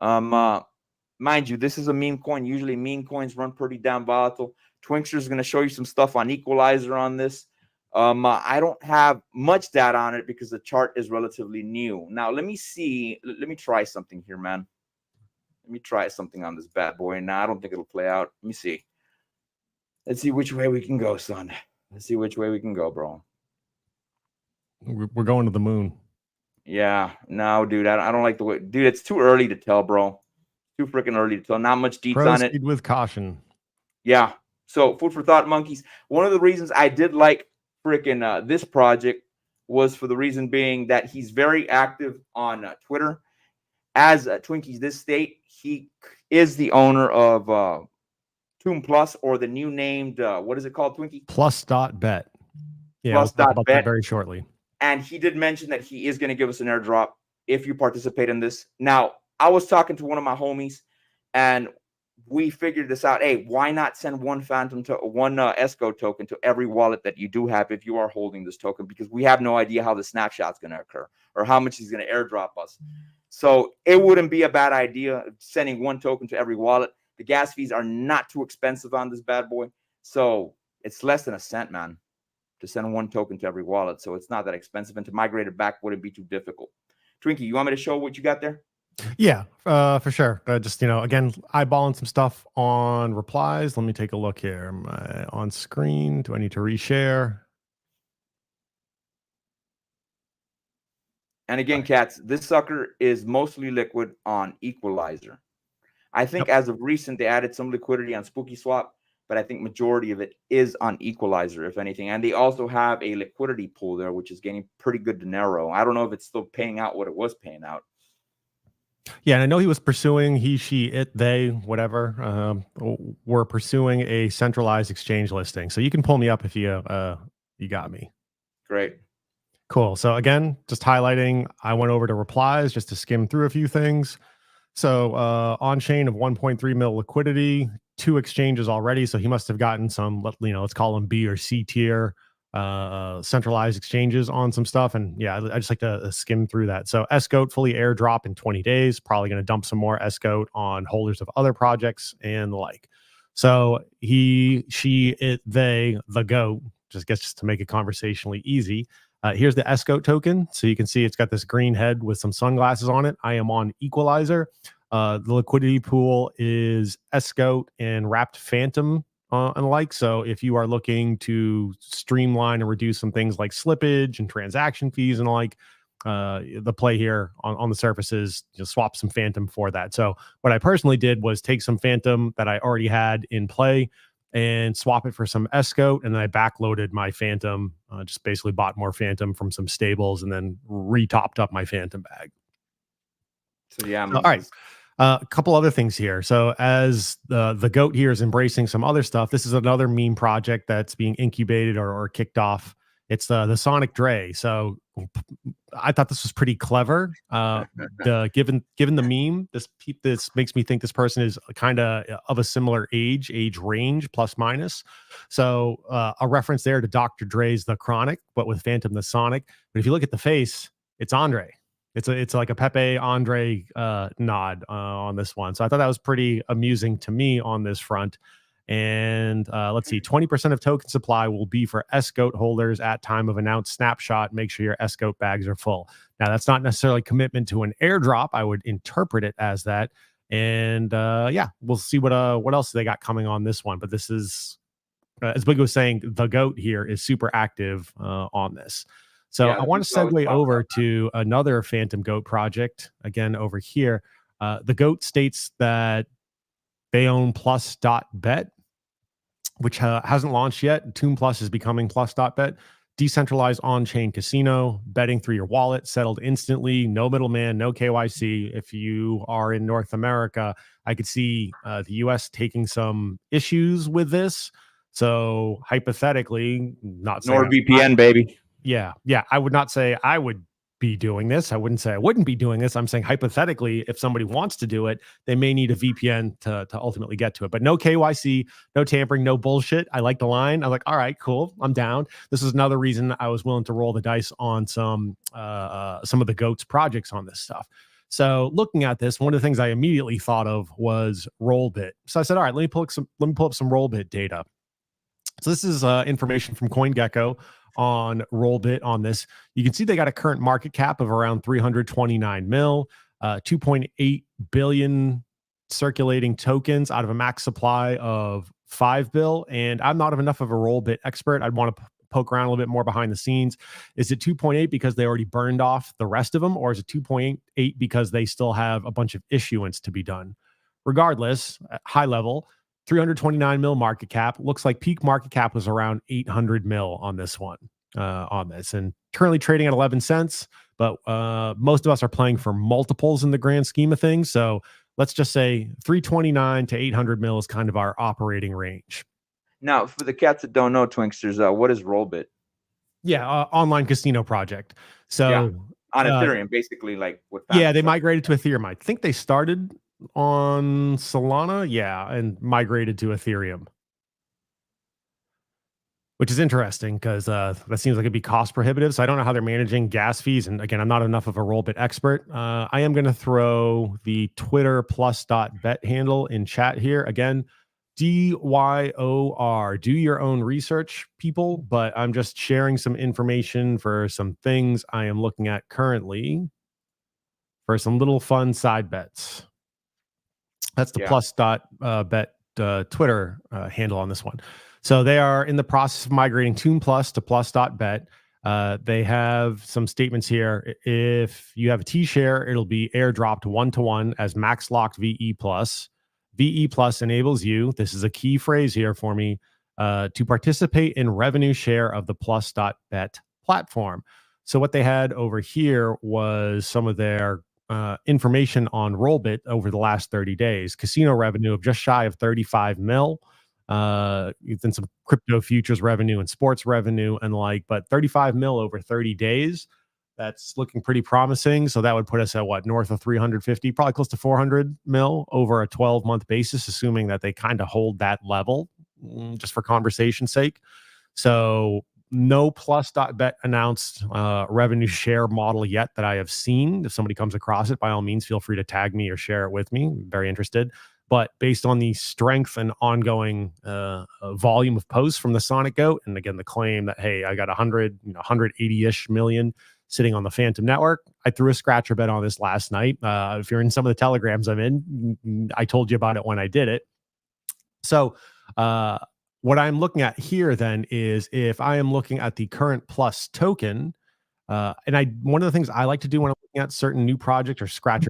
Mind you, this is a meme coin. Usually meme coins run pretty damn volatile. Twinkster is going to show you some stuff on Equalizer on this. I don't have much data on it because the chart is relatively new. Now, let me see. Let me try something here, man. Let me try something on this bad boy. Now, I don't think it'll play out. Let me see. Let's see which way we can go, son. Let's see which way we can go, bro. We're going to the moon. Yeah. No, dude. I don't like the way. Dude, it's too early to tell, bro. Too freaking early to tell. Not much deets on it. Proceed with caution. Yeah. So, food for thought, monkeys. One of the reasons I did like freaking this project was for the reason being that he's very active on Twitter. As Twinkies This State, he is the owner of Toon Plus, or the new named, what is it called, Twinkie? Plus.bet. Yeah, Plus we'll talk about that very shortly. And he did mention that he is going to give us an airdrop if you participate in this. Now, I was talking to one of my homies, and we figured this out. Hey, why not send one ESCO token to every wallet that you do have if you are holding this token? Because we have no idea how the snapshot's going to occur or how much he's going to airdrop us. So it wouldn't be a bad idea sending one token to every wallet. The gas fees are not too expensive on this bad boy. So it's less than a cent, man, to send one token to every wallet. So it's not that expensive. And to migrate it back wouldn't be too difficult. Twinkie, you want me to show what you got there? Yeah, for sure. Just, again, eyeballing some stuff on replies. Let me take a look here. Am I on screen? Do I need to reshare? And again, cats, this sucker is mostly liquid on Equalizer. I think as of recent, they added some liquidity on Spooky Swap, but I think majority of it is on Equalizer, if anything. And they also have a liquidity pool there, which is getting pretty good dinero. I don't know if it's still paying out what it was paying out. Yeah, and I know he was pursuing, he, she, it, they, whatever, were pursuing a centralized exchange listing. So you can pull me up if you got me. Great. Cool. So again, just highlighting, I went over to replies just to skim through a few things. So on chain of 1.3 mil liquidity, 2 exchanges already. So he must have gotten some, let's call them B or C tier centralized exchanges on some stuff. And yeah, I just like to skim through that. So SGOAT fully airdrop in 20 days, probably going to dump some more SGOAT on holders of other projects and the like. So he, she, it, they, the GOAT, just to make it conversationally easy. Here's the SGOAT token. So you can see it's got this green head with some sunglasses on it. I am on Equalizer. The liquidity pool is SGOAT and Wrapped Phantom and the like. So if you are looking to streamline and reduce some things like slippage and transaction fees and the like, the play here on the surface is just swap some Phantom for that. So what I personally did was take some Phantom that I already had in play and swap it for some SGOAT, and then I backloaded my Phantom, just basically bought more Phantom from some stables and then re-topped up my Phantom bag. So yeah, all right. A couple other things here. So as the GOAT here is embracing some other stuff, this is another meme project that's being incubated or kicked off. It's the Sonic Dre. So I thought this was pretty clever. Given the meme, this makes me think this person is kind of a similar age range, plus minus. So a reference there to Dr. Dre's The Chronic, but with Phantom the Sonic. But if you look at the face, it's Andre. It's like a Pepe Andre nod on this one. So I thought that was pretty amusing to me on this front. And let's see, 20% of token supply will be for SGOAT holders at time of announced snapshot. Make sure your SGOAT bags are full. Now, that's not necessarily commitment to an airdrop. I would interpret it as that. And yeah, we'll see what else they got coming on this one. But this is, as Big was saying, the GOAT here is super active on this. So Yeah, I the want to people always segue talk over about to another Phantom Goat project again over here. The Goat states that they own Plus.bet, which hasn't launched yet. Toon Plus is becoming Plus.bet. Decentralized on-chain casino, betting through your wallet, settled instantly, no middleman, no KYC. If you are in North America, I could see the US taking some issues with this. So hypothetically, not saying NordVPN, baby. yeah, I would not say I would be doing this. I wouldn't say I wouldn't be doing this. I'm saying hypothetically, if somebody wants to do it, they may need a VPN to ultimately get to it. But no KYC, no tampering, no bullshit. I like the line. I'm like, all right, cool. I'm down. This is another reason I was willing to roll the dice on some of the Goats projects on this stuff. So looking at this, one of the things I immediately thought of was Rollbit. So I said, all right, let me pull up some Rollbit data. So this is information from CoinGecko on Rollbit on this. You can see they got a current market cap of around 329 mil, 2.8 billion circulating tokens out of a max supply of 5 bill. And I'm not enough of a Rollbit expert. I'd want to poke around a little bit more behind the scenes. Is it 2.8 because they already burned off the rest of them, or is it 2.8 because they still have a bunch of issuance to be done? Regardless, at high level, 329 mil market cap. Looks like peak market cap was around 800 mil on this one, and currently trading at 11 cents. But most of us are playing for multiples in the grand scheme of things. So let's just say 329 to 800 mil is kind of our operating range. Now, for the cats that don't know, Twinksters, what is Rollbit? Yeah, online casino project. So on Ethereum, basically, like what? Yeah, they migrated to Ethereum. I think they started on Solana, and migrated to Ethereum, which is interesting because that seems like it'd be cost prohibitive. So I don't know how they're managing gas fees. And again, I'm not enough of a Rollbit expert. I am going to throw the Twitter plus.bet handle in chat here. Again, DYOR. Do your own research, people, but I'm just sharing some information for some things I am looking at currently for some little fun side bets. That's the plus.bet Twitter handle on this one. So they are in the process of migrating Toon Plus to plus.bet. They have some statements here. If you have a T-share, it'll be airdropped 1-to-1 as max locked VE plus. VE plus enables you, this is a key phrase here for me, to participate in revenue share of the plus.bet platform. So what they had over here was some of their information on Rollbit over the last 30 days. Casino revenue of just shy of 35 mil. Then some crypto futures revenue and sports revenue and but 35 mil over 30 days. That's looking pretty promising. So that would put us at north of 350, probably close to 400 mil over a 12-month basis, assuming that they kind of hold that level, just for conversation's sake. So no plus.bet announced revenue share model yet that I have seen. If somebody comes across it, by all means, feel free to tag me or share it with me. I'm very interested. But based on the strength and ongoing volume of posts from the Sonic Goat, and again, the claim that, hey, I got 180-ish million sitting on the Phantom Network, I threw a scratcher bet on this last night. If you're in some of the telegrams I'm in, I told you about it when I did it. So what I'm looking at here then is if I am looking at the current plus token, and one of the things I like to do when I'm looking at certain new projects or scratcher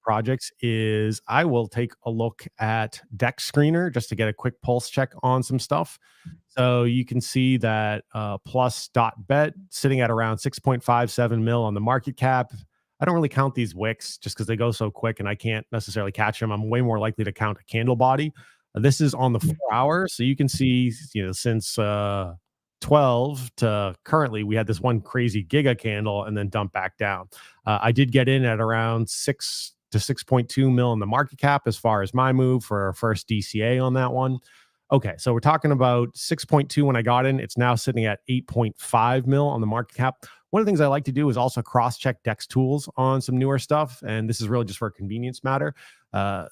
projects is I will take a look at Dex Screener just to get a quick pulse check on some stuff. So you can see that plus.bet sitting at around 6.57 mil on the market cap. I don't really count these wicks just because they go so quick and I can't necessarily catch them. I'm way more likely to count a candle body. This is on the 4 hour. So you can see, since 12 to currently, we had this one crazy giga candle and then dump back down. I did get in at around 6 to 6.2 mil in the market cap as far as my move for our first DCA on that one. Okay, so we're talking about 6.2 when I got in. It's now sitting at 8.5 mil on the market cap. One of the things I like to do is also cross-check Dex tools on some newer stuff, and this is really just for a convenience matter.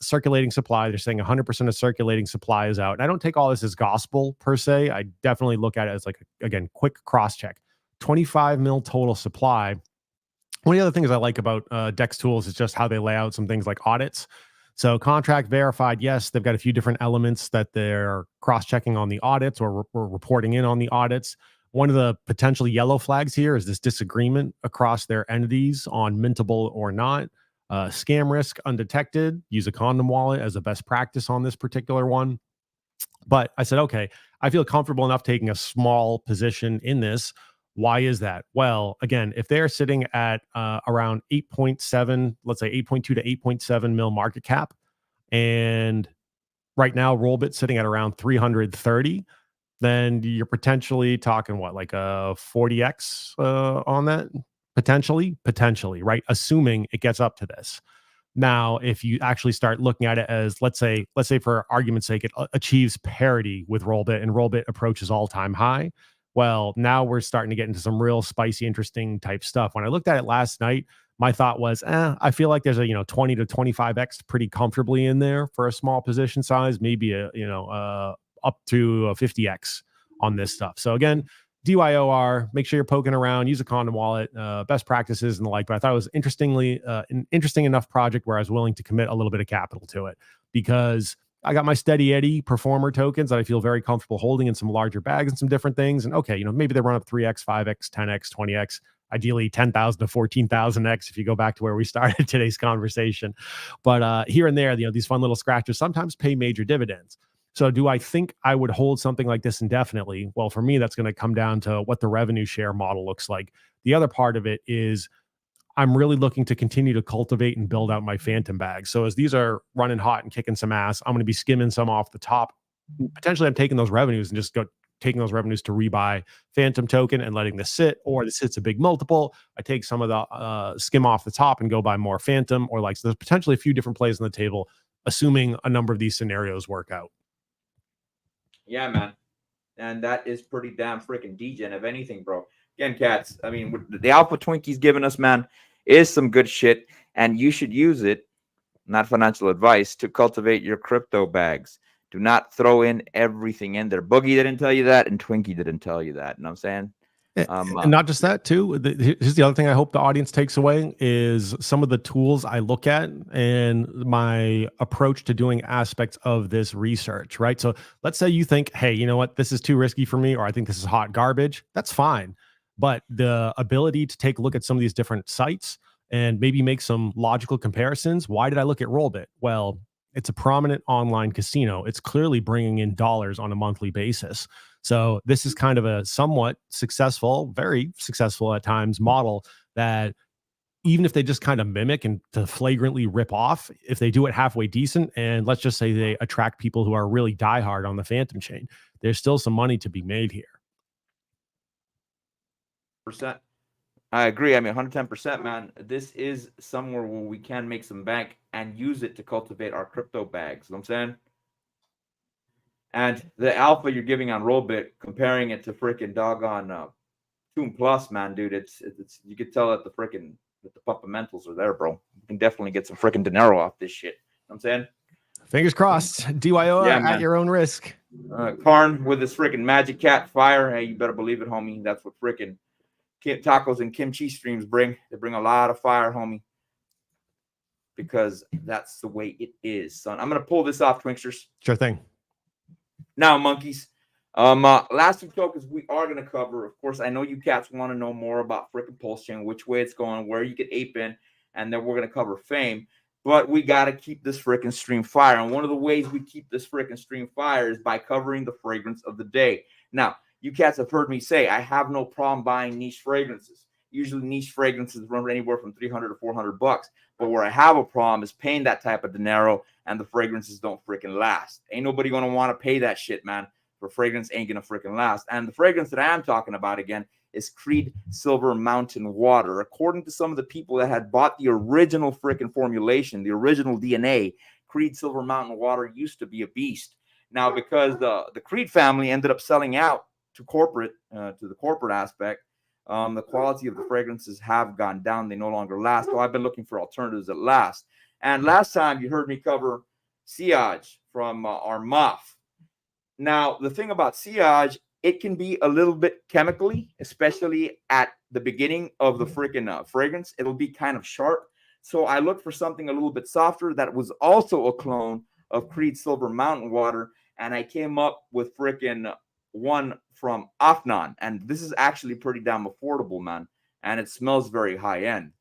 Circulating supply, they're saying 100% of circulating supply is out. And I don't take all this as gospel per se. I definitely look at it as again, quick cross-check. 25 mil total supply. One of the other things I like about Dex tools is just how they lay out some things like audits. So contract verified, yes, they've got a few different elements that they're cross-checking on the audits or reporting in on the audits. one of the potential yellow flags here is this disagreement across their entities on mintable or not. Scam risk undetected. Use a condom wallet as a best practice on this particular one. But I said, okay, I feel comfortable enough taking a small position in this. Why is that? Well, again, if they're sitting at around 8.7, let's say 8.2 to 8.7 mil market cap, and right now Rollbit sitting at around 330, then you're potentially talking what, like a 40x on that? Potentially, right? Assuming it gets up to this. Now, if you actually start looking at it as, let's say for argument's sake, it achieves parity with Rollbit and Rollbit approaches all-time high. Well, now we're starting to get into some real spicy, interesting type stuff. When I looked at it last night, my thought was, I feel like there's a 20 to 25x pretty comfortably in there for a small position size, maybe up to a 50x on this stuff. So again, DYOR, make sure you're poking around, use a condom wallet, best practices and the like. But I thought it was an interesting enough project where I was willing to commit a little bit of capital to it, because I got my Steady Eddie performer tokens that I feel very comfortable holding in some larger bags and some different things. And okay, maybe they run up 3x, 5x, 10x, 20x, ideally 10,000 to 14,000x if you go back to where we started today's conversation. But here and there, these fun little scratchers sometimes pay major dividends. So do I think I would hold something like this indefinitely? Well, for me, that's going to come down to what the revenue share model looks like. The other part of it is I'm really looking to continue to cultivate and build out my phantom bags. So as these are running hot and kicking some ass, I'm going to be skimming some off the top. Potentially, I'm taking those revenues and taking those revenues to rebuy phantom token and letting this sit, or this hits a big multiple. I take some of the skim off the top and go buy more phantom, or so there's potentially a few different plays on the table, assuming a number of these scenarios work out. Yeah, man. And that is pretty damn freaking degen, if anything, bro. Again, cats, I mean, the Alpha Twinkie's giving us, man, is some good shit. And you should use it, not financial advice, to cultivate your crypto bags. Do not throw in everything in there. Boogie didn't tell you that, and Twinkie didn't tell you that. You know what I'm saying? And not just that too. Here's the other thing I hope the audience takes away is some of the tools I look at and my approach to doing aspects of this research, right? So let's say you think, hey, you know what, this is too risky for me, or I think this is hot garbage. That's fine. But the ability to take a look at some of these different sites and maybe make some logical comparisons. Why did I look at Rollbit? Well, it's a prominent online casino. It's clearly bringing in dollars on a monthly basis. So this is kind of a somewhat successful, very successful at times model that even if they just kind of mimic and to flagrantly rip off, if they do it halfway decent, and let's just say they attract people who are really diehard on the Phantom chain, there's still some money to be made here. Percent. I agree. I mean, 110%, man. This is somewhere where we can make some bank and use it to cultivate our crypto bags. You know what I'm saying? And the alpha you're giving on Rollbit, comparing it to freaking doggone Toon Plus, man, dude, it's you could tell that the fundamentals are there, bro. You can definitely get some freaking dinero off this shit. You know what I'm saying? Fingers crossed. DYO at your own risk. Karn with his freaking magic cat fire. Hey, you better believe it, homie. That's what freaking tacos and KimChi streams bring. They bring a lot of fire, homie. Because that's the way it is, son. I'm gonna pull this off, Twinksters. Sure thing. Now, monkeys. Last two tokens we are gonna cover. Of course, I know you cats want to know more about freaking Pulse Chain, which way it's going, where you get ape in, and then we're gonna cover Fame. But we gotta keep this freaking stream fire. And one of the ways we keep this freaking stream fire is by covering the fragrance of the day. Now, you cats have heard me say I have no problem buying niche fragrances. Usually niche fragrances run anywhere from $300 to $400. But where I have a problem is paying that type of dinero and the fragrances don't freaking last. Ain't nobody going to want to pay that shit, man. For fragrance ain't going to freaking last. And the fragrance that I am talking about, again, is Creed Silver Mountain Water. According to some of the people that had bought the original freaking formulation, the original DNA, Creed Silver Mountain Water used to be a beast. Now, because the Creed family ended up selling out to the corporate aspect, the quality of the fragrances have gone down. They no longer last. So I've been looking for alternatives that last. And last time you heard me cover Sillage from Armaf. Now, the thing about Sillage, it can be a little bit chemically, especially at the beginning of the freaking fragrance. It'll be kind of sharp. So I looked for something a little bit softer that was also a clone of Creed Silver Mountain Water. And I came up with freaking one from Afnan, and this is actually pretty damn affordable, man, and it smells very high end.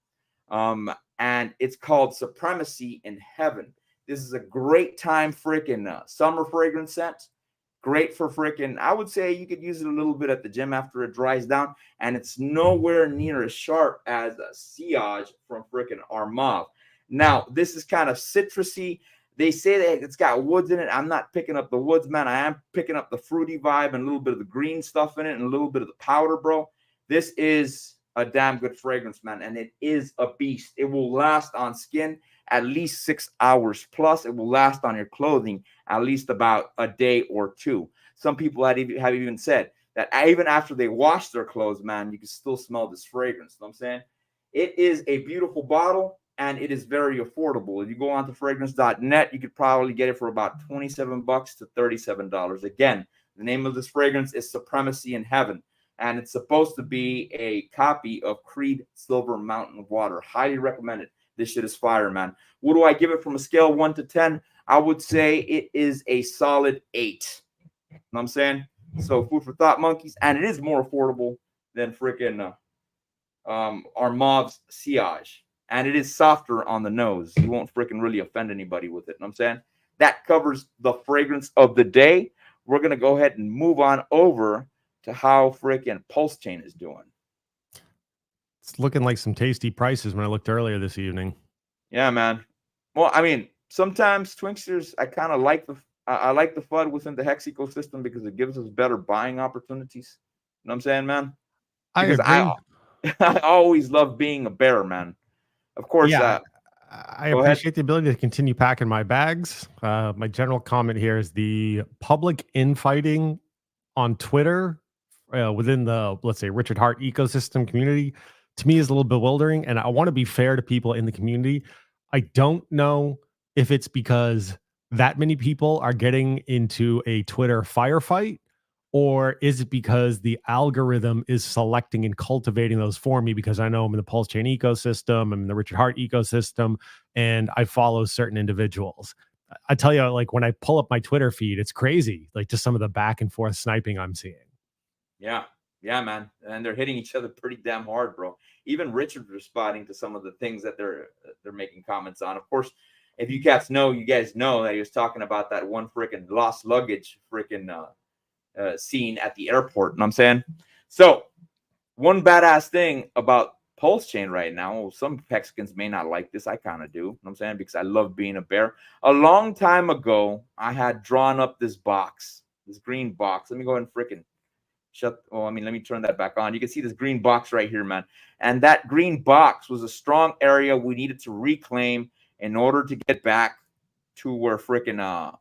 And it's called Supremacy in Heaven. This is a great time freaking summer fragrance scent. Great for freaking, I would say you could use it a little bit at the gym after it dries down, and it's nowhere near as sharp as a Sillage from freaking Armave. Now, this is kind of citrusy. They say that it's got woods in it. I'm not picking up the woods, man. I am picking up the fruity vibe and a little bit of the green stuff in it and a little bit of the powder, bro. This is a damn good fragrance, man, and it is a beast. It will last on skin at least 6 hours plus. It will last on your clothing at least about a day or two. Some people have even said that even after they wash their clothes, man, you can still smell this fragrance. You know what I'm saying? It is a beautiful bottle, and it is very affordable. If you go on to fragrance.net, you could probably get it for about $27 to $37. Again, the name of this fragrance is Supremacy in Heaven, and it's supposed to be a copy of Creed Silver Mountain Water. Highly recommended. This shit is fire, man. What do I give it from a scale of 1 to 10? I would say it is a solid 8. You know what I'm saying? So food for thought, monkeys, and it is more affordable than freaking Armave's Sillage. And it is softer on the nose. You won't freaking really offend anybody with it. You know what I'm saying? That covers the fragrance of the day. We're going to go ahead and move on over to how freaking Pulse Chain is doing. It's looking like some tasty prices when I looked earlier this evening. Yeah, man. Well, I mean, sometimes Twinksters, I kind of like I like the FUD within the Hex ecosystem because it gives us better buying opportunities. You know what I'm saying, man? Because I agree. I always love being a bear, man. Of course. Yeah, I appreciate the ability to continue packing my bags. My general comment here is the public infighting on Twitter within the, let's say, Richard Hart ecosystem community, to me is a little bewildering. And I want to be fair to people in the community. I don't know if it's because that many people are getting into a Twitter firefight, or is it because the algorithm is selecting and cultivating those for me because I know I'm in the Pulse Chain ecosystem, I'm in the Richard Hart ecosystem, and I follow certain individuals. I tell you, like when I pull up my Twitter feed, it's crazy. Like just some of the back and forth sniping I'm seeing. Yeah, man, and they're hitting each other pretty damn hard, bro. Even Richard's responding to some of the things that they're making comments on. Of course, if you guys know that he was talking about that one freaking lost luggage freaking scene at the airport. You know what I'm saying? So one badass thing about Pulse Chain right now, some Mexicans may not like this. I kind of do. You know what I'm saying? Because I love being a bear. A long time ago, I had drawn up this box, this green box. Let me go ahead and freaking let me turn that back on. You can see this green box right here, man. And that green box was a strong area we needed to reclaim in order to get back to where freaking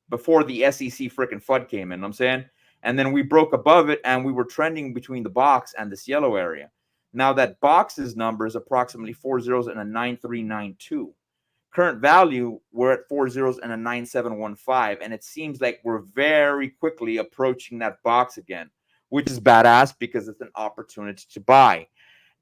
before the SEC freaking FUD came in. You know what I'm saying? And then we broke above it, and we were trending between the box and this yellow area. Now that box's number is approximately 4 zeros and a 9392. Current value, we're at 4 zeros and a 9715, and it seems like we're very quickly approaching that box again, which is badass because it's an opportunity to buy.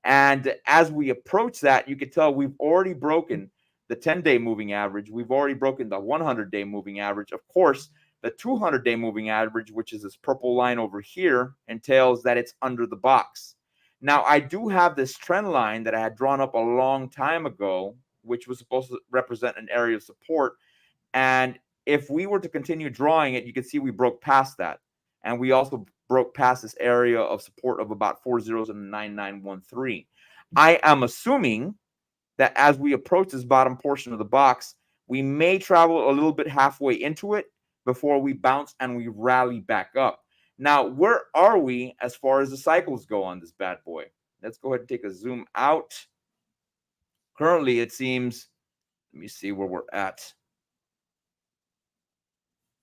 And as we approach that, you can tell we've already broken the 10-day moving average. We've already broken the 100-day moving average. Of course, the 200-day moving average, which is this purple line over here, entails that it's under the box. Now, I do have this trend line that I had drawn up a long time ago, which was supposed to represent an area of support. And if we were to continue drawing it, you can see we broke past that. And we also broke past this area of support of about 4 zeros and 9913. I am assuming that as we approach this bottom portion of the box, we may travel a little bit halfway into it before we bounce and we rally back up. Now, where are we as far as the cycles go on this bad boy? Let's go ahead and take a zoom out. Currently, it seems, let me see where we're at.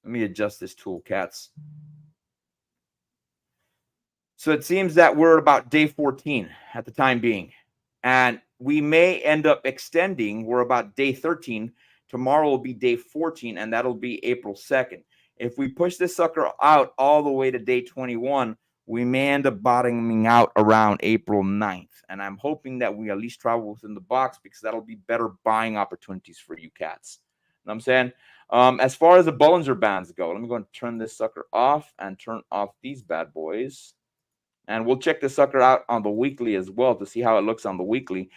Let me adjust this tool, cats. So it seems that we're about day 14 at the time being. And we may end up extending. We're about day 13. Tomorrow will be day 14, and that'll be April 2nd. If we push this sucker out all the way to day 21, we may end up bottoming out around April 9th. And I'm hoping that we at least travel within the box because that'll be better buying opportunities for you cats. You know what I'm saying? As far as the Bollinger Bands go, let me go and turn this sucker off and turn off these bad boys. And we'll check this sucker out on the weekly as well to see how it looks on the weekly.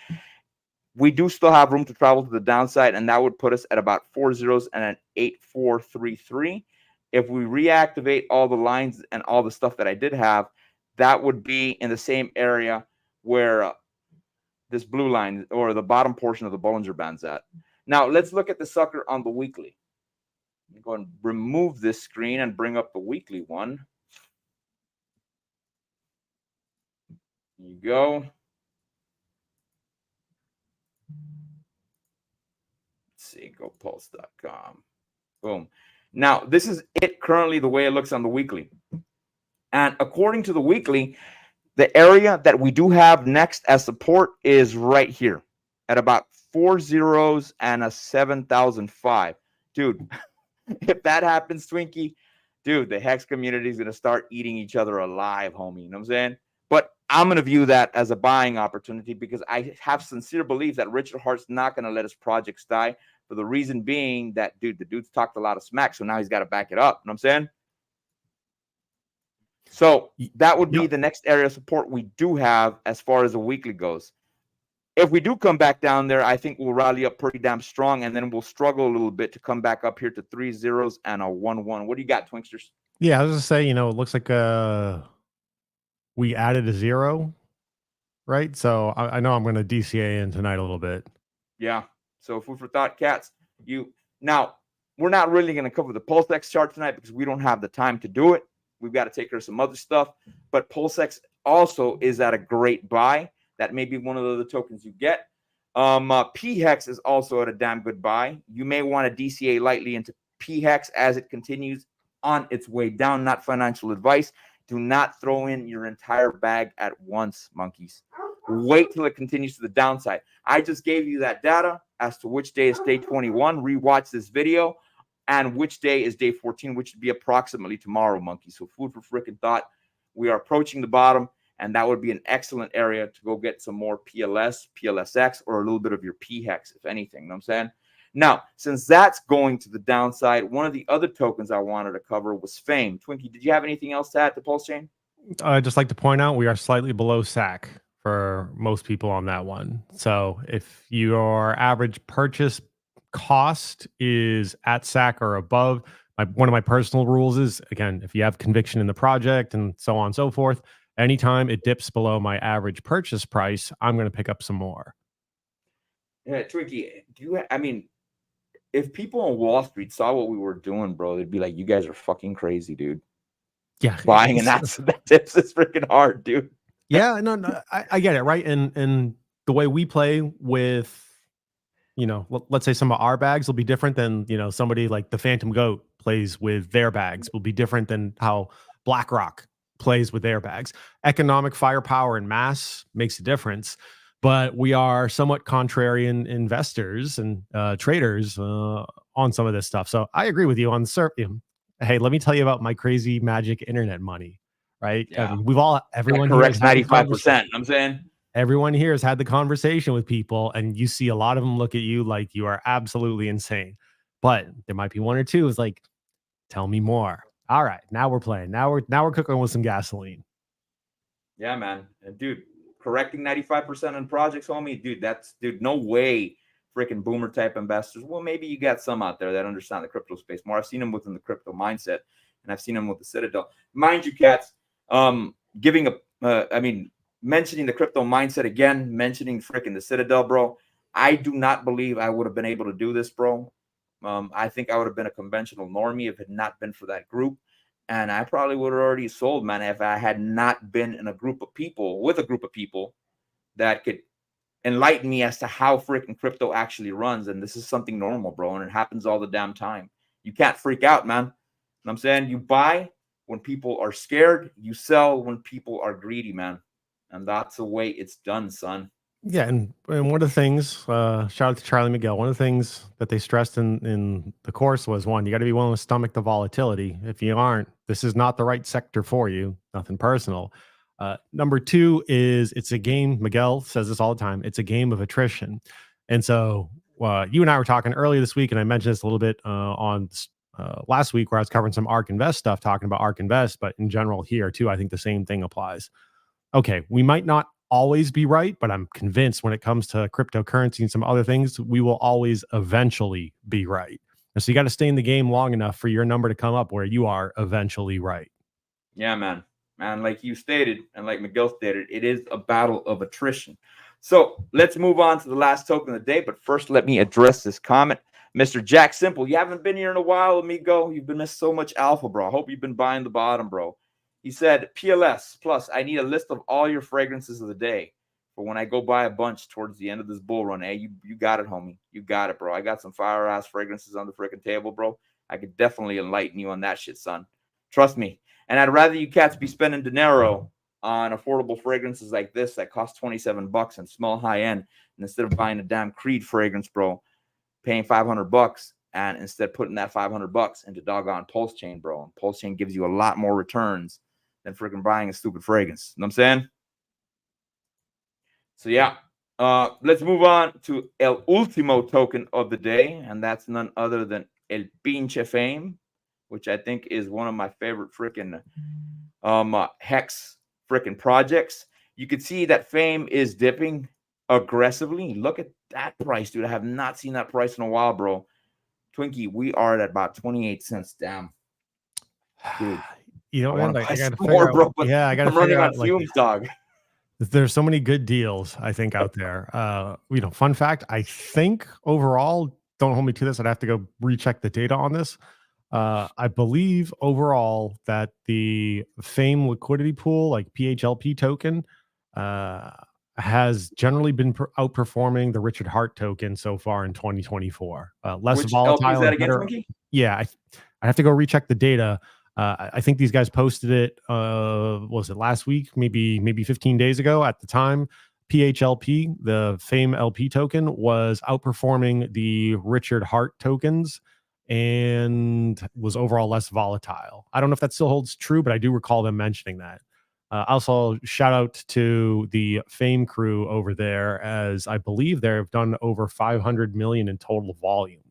We do still have room to travel to the downside, and that would put us at about 4 zeros and an 8433. If we reactivate all the lines and all the stuff that I did have, that would be in the same area where this blue line or the bottom portion of the Bollinger Band's at. Now, let's look at the sucker on the weekly. I'm going to remove this screen and bring up the weekly one. There you go. Let's see, go pulse.com. Boom. Now, this is it currently the way it looks on the weekly. And according to the weekly, the area that we do have next as support is right here at about 4 zeros and a 7,005. Dude, if that happens, Twinkie, dude, the Hex community is going to start eating each other alive, homie. You know what I'm saying? But I'm going to view that as a buying opportunity because I have sincere belief that Richard Hart's not going to let his projects die, for the reason being that, dude, the dude's talked a lot of smack, so now he's got to back it up. You know what I'm saying? So that would be the next area of support we do have as far as the weekly goes. If we do come back down there, I think we'll rally up pretty damn strong, and then we'll struggle a little bit to come back up here to 3 zeros and a 1-1. What do you got, Twinksters? Yeah, I was just say, it looks like we added a 0, right? So I know I'm going to DCA in tonight a little bit. Yeah. So food for thought, cats. Now, we're not really going to cover the PulseX chart tonight because we don't have the time to do it. We've got to take care of some other stuff. But PulseX also is at a great buy. That may be one of the tokens you get. PHEX is also at a damn good buy. You may want to DCA lightly into PHEX as it continues on its way down. Not financial advice. Do not throw in your entire bag at once, monkeys. Wait till it continues to the downside. I just gave you that data as to which day is day 21. Rewatch this video. And which day is day 14, which would be approximately tomorrow, monkey. So food for freaking thought. We are approaching the bottom, and that would be an excellent area to go get some more PLS, PLSX, or a little bit of your PHEX, if anything. You know what I'm saying? Now, since that's going to the downside, one of the other tokens I wanted to cover was Fame. Twinkie, did you have anything else to add to Pulse Chain? I'd just like to point out we are slightly below SAC for most people on that one. So if your average purchase cost is at SAC or above, one of my personal rules is, again, if you have conviction in the project and so on and so forth, anytime it dips below my average purchase price, I'm going to pick up some more. Yeah, Twinkie, if people on Wall Street saw what we were doing, bro, they'd be like, you guys are fucking crazy, dude. Yeah. Buying an asset that dips is freaking hard, dude. Yeah, no, I get it, right? And the way we play with, let's say some of our bags will be different than, somebody like the Phantom Goat plays with their bags will be different than how BlackRock plays with their bags. Economic firepower and mass makes a difference, but we are somewhat contrarian investors and traders on some of this stuff. So I agree with you on certain. Hey, let me tell you about my crazy magic internet money, right? Yeah. I mean, everyone corrects 95%. I'm saying everyone here has had the conversation with people, and you see a lot of them look at you like you are absolutely insane. But there might be one or two who's like, tell me more. All right, now we're playing. Now we're cooking with some gasoline. Yeah, man. And dude, correcting 95% on projects, homie, dude, no way. Freaking boomer type investors. Well, maybe you got some out there that understand the crypto space more. I've seen them within the crypto mindset, and I've seen them with the Citadel. Mind you, cats, mentioning the crypto mindset again, mentioning freaking the Citadel, bro. I do not believe I would have been able to do this, bro. I think I would have been a conventional normie if it had not been for that group. And I probably would have already sold, man, if I had not been in a group of people that could enlighten me as to how freaking crypto actually runs. And this is something normal, bro. And it happens all the damn time. You can't freak out, man. You know what I'm saying? You buy when people are scared. You sell when people are greedy, man. And that's the way it's done, son. Yeah, and one of the things, shout out to Charlie Miguel, one of the things that they stressed in the course was, one, you got to be willing to stomach the volatility. If you aren't, this is not the right sector for you. Nothing personal. Number two is it's a game. Miguel says this all the time. It's a game of attrition. And so you and I were talking earlier this week, and I mentioned this a little bit on last week where I was covering some ARK Invest stuff, talking about ARK Invest, but in general here too, I think the same thing applies. Okay, we might not always be right, but I'm convinced when it comes to cryptocurrency and some other things, we will always eventually be right. And so you got to stay in the game long enough for your number to come up where you are eventually right. Yeah, man. Man, like you stated, and like Miguel stated, it is a battle of attrition. So let's move on to the last token of the day. But first, let me address this comment. Mr. Jack Simple, you haven't been here in a while, amigo. You've been missing so much alpha, bro. I hope you've been buying the bottom, bro. He said, PLS, plus, I need a list of all your fragrances of the day for when I go buy a bunch towards the end of this bull run. Hey, you got it, homie. You got it, bro. I got some fire-ass fragrances on the freaking table, bro. I could definitely enlighten you on that shit, son. Trust me. And I'd rather you cats be spending dinero on affordable fragrances like this that cost $27 and smell high end, and instead of buying a damn Creed fragrance, bro, paying $500 and instead putting that $500 into doggone Pulse Chain, bro. And Pulse Chain gives you a lot more returns than freaking buying a stupid fragrance. You know what I'm saying? So yeah, let's move on to El Ultimo token of the day, and that's none other than El Pinche Fame, which I think is one of my favorite freaking hex freaking projects. You can see that Fame is dipping aggressively. Look at that price, dude. I have not seen that price in a while, bro. Twinkie, we are at about 28 cents down. Dude, you know, I I got to figure out, bro. Yeah, I got to figure out on fumes, dog. There's so many good deals, I think, out there. Fun fact, I think overall, don't hold me to this, I'd have to go recheck the data on this. I believe overall that the Fame liquidity pool, like PHLP token, has generally been outperforming the Richard Hart token so far in 2024. Less Which volatile. LP is that and again, better. Twinkie? Yeah, I have to go recheck the data. I think these guys posted it. Was it last week? Maybe 15 days ago. At the time, PHLP, the Fame LP token, was outperforming the Richard Hart tokens and was overall less volatile. I don't know if that still holds true, but I do recall them mentioning that. Also, shout out to the Fame crew over there, as I believe they've done over 500 million in total volume.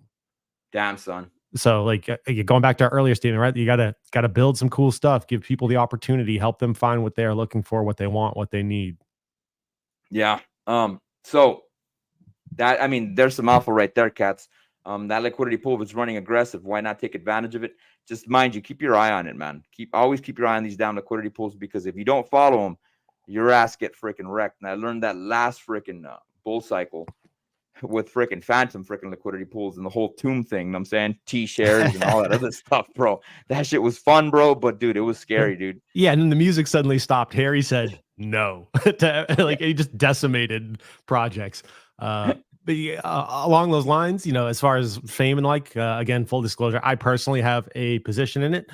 Damn, son. So, like, going back to our earlier statement, right? You gotta build some cool stuff, give people the opportunity, help them find what they are looking for, what they want, what they need. Yeah. So that, I mean, there's some alpha right there, cats. That liquidity pool is running aggressive. Why not take advantage of it? Just mind you, keep your eye on it, man. Always keep your eye on these down liquidity pools, because if you don't follow them, your ass get freaking wrecked. And I learned that last freaking bull cycle with freaking phantom freaking liquidity pools and the whole tomb thing. You know what I'm saying? T-shares and all that other stuff, bro. That shit was fun, bro. But dude, it was scary, dude. Yeah, and then the music suddenly stopped. Harry said no. Like, he just decimated projects. But along those lines, as far as Fame and again, full disclosure, I personally have a position in it.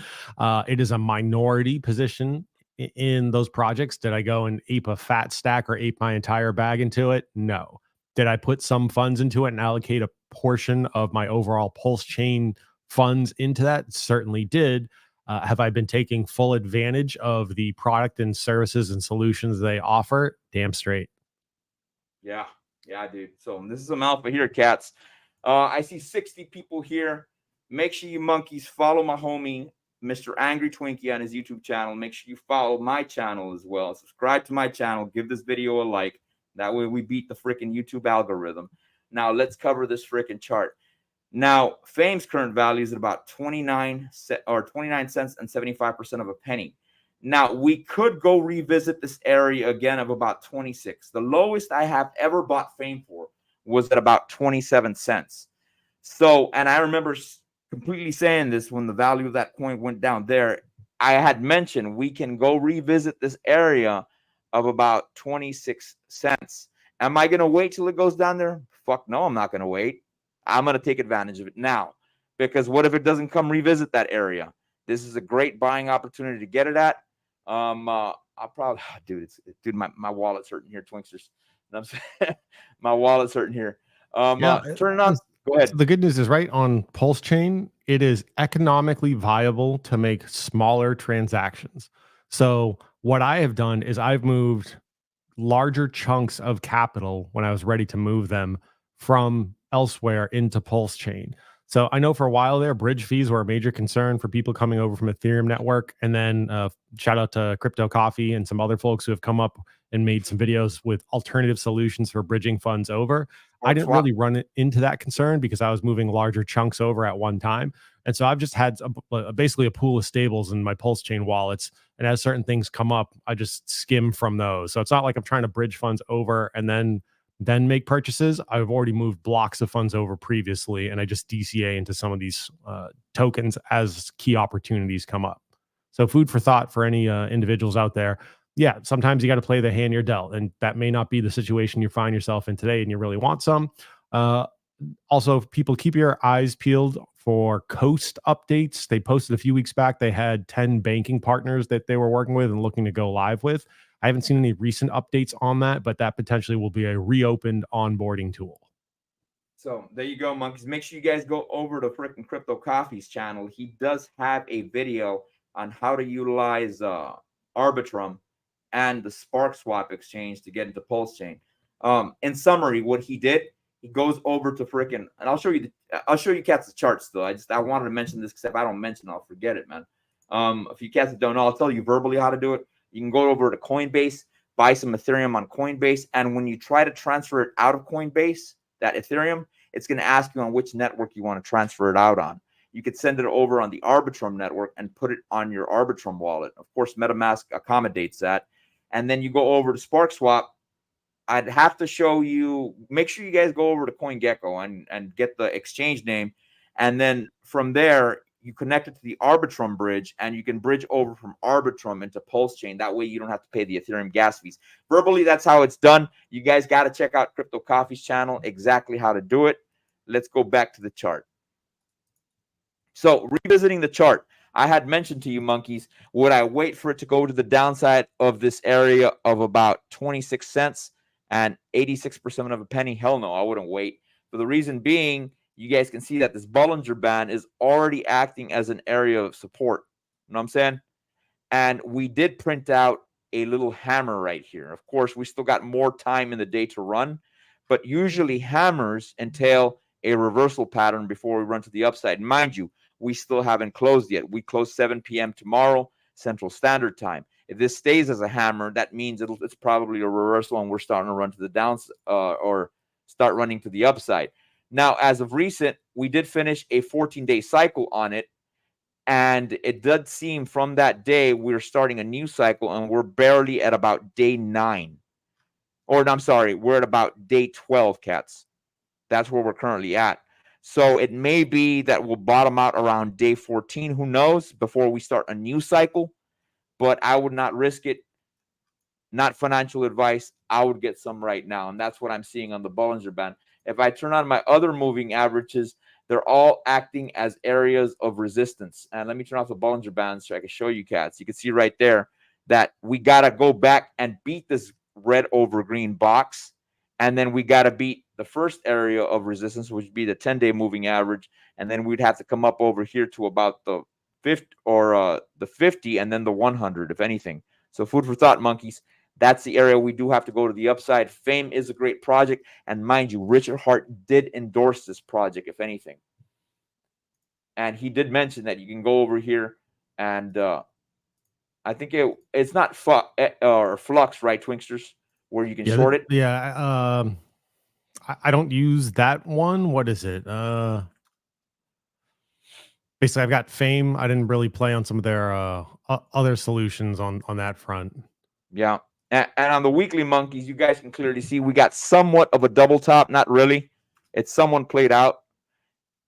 It is a minority position in those projects. Did I go and ape a fat stack or ape my entire bag into it? No. Did I put some funds into it and allocate a portion of my overall Pulse Chain funds into that? Certainly did. Have I been taking full advantage of the product and services and solutions they offer? Damn straight. Yeah, dude. So this is some alpha here, cats. I see 60 people here. Make sure you monkeys follow my homie, Mr. Angry Twinkie, on his YouTube channel. Make sure you follow my channel as well. Subscribe to my channel. Give this video a like. That way we beat the freaking YouTube algorithm. Now let's cover this freaking chart. Now, Fame's current value is at about 29 cents and 75% of a penny. Now, we could go revisit this area again of about 26. The lowest I have ever bought Fame for was at about 27 cents. So, and I remember completely saying this when the value of that coin went down there. I had mentioned we can go revisit this area of about 26 cents. Am I going to wait till it goes down there? Fuck no, I'm not going to wait. I'm going to take advantage of it now, because what if it doesn't come revisit that area? This is a great buying opportunity to get it at. I'll probably, dude, my wallet's hurting here, Twinksters. I'm saying? My wallet's hurting here. Turn it on. Go ahead. The good news is, right, on Pulse Chain, it is economically viable to make smaller transactions. So what I have done is I've moved larger chunks of capital when I was ready to move them from elsewhere into Pulse Chain. So I know for a while there, bridge fees were a major concern for people coming over from Ethereum network. And then shout out to Crypto Coffee and some other folks who have come up and made some videos with alternative solutions for bridging funds over. I didn't really run into that concern because I was moving larger chunks over at one time. And so I've just had basically a pool of stables in my Pulse Chain wallets. And as certain things come up, I just skim from those. So it's not like I'm trying to bridge funds over and then make purchases. I've already moved blocks of funds over previously, and I just DCA into some of these tokens as key opportunities come up. So food for thought for any individuals out there. Yeah, sometimes you got to play the hand you're dealt, and that may not be the situation you find yourself in today and you really want some. Also, people, keep your eyes peeled for Coast updates. They posted a few weeks back they had 10 banking partners that they were working with and looking to go live with. I haven't seen any recent updates on that, but that potentially will be a reopened onboarding tool. So there you go, monkeys. Make sure you guys go over to frickin' Crypto Coffee's channel. He does have a video on how to utilize Arbitrum and the Spark Swap exchange to get into Pulse Chain. In summary, what he did, he goes over to frickin', and I'll show you cats the charts though. I wanted to mention this because if I don't mention it, I'll forget it, man. If you cats don't know, I'll tell you verbally how to do it. You can go over to Coinbase, buy some Ethereum on Coinbase, and when you try to transfer it out of Coinbase, that Ethereum, it's going to ask you on which network you want to transfer it out on. You could send it over on the Arbitrum network and put it on your Arbitrum wallet. Of course, MetaMask accommodates that. And then you go over to SparkSwap. I'd have to show you, make sure you guys go over to CoinGecko and get the exchange name. And then from there, you connect it to the Arbitrum bridge, and you can bridge over from Arbitrum into Pulse Chain. That way you don't have to pay the Ethereum gas fees. Verbally, that's how it's done. You guys got to check out Crypto Coffee's channel, exactly how to do it. Let's go back to the chart. So revisiting the chart, I had mentioned to you, monkeys, would I wait for it to go to the downside of this area of about 26 cents and 86% of a penny? Hell no, I wouldn't wait. For the reason being, you guys can see that this Bollinger Band is already acting as an area of support. You know what I'm saying? And we did print out a little hammer right here. Of course, we still got more time in the day to run, but usually hammers entail a reversal pattern before we run to the upside. Mind you, we still haven't closed yet. We close 7 p.m. tomorrow, Central Standard Time. If this stays as a hammer, that means it's probably a reversal and we're starting to run to the downside or start running to the upside. Now, as of recent, we did finish a 14-day cycle on it, and it does seem from that day we're starting a new cycle, and we're barely at about day 9. Or, no, I'm sorry, we're at about day 12, cats. That's where we're currently at. So it may be that we'll bottom out around day 14, who knows, before we start a new cycle, but I would not risk it. Not financial advice. I would get some right now, and that's what I'm seeing on the Bollinger Band. If I turn on my other moving averages, they're all acting as areas of resistance. And let me turn off the Bollinger Band so I can show you cats. You can see right there that we got to go back and beat this red over green box. And then we got to beat the first area of resistance, which would be the 10-day moving average. And then we'd have to come up over here to about the 50 or the 50 and then the 100, if anything. So food for thought, monkeys. That's the area we do have to go to the upside. Fame is a great project. And mind you, Richard Hart did endorse this project, if anything. And he did mention that you can go over here and I think it's not Flux, right, Twinksters, where you can short it? Yeah. I don't use that one. What is it? Basically, I've got Fame. I didn't really play on some of their other solutions on that front. Yeah. And on the weekly, monkeys, you guys can clearly see we got somewhat of a double top. Not really. It's someone played out.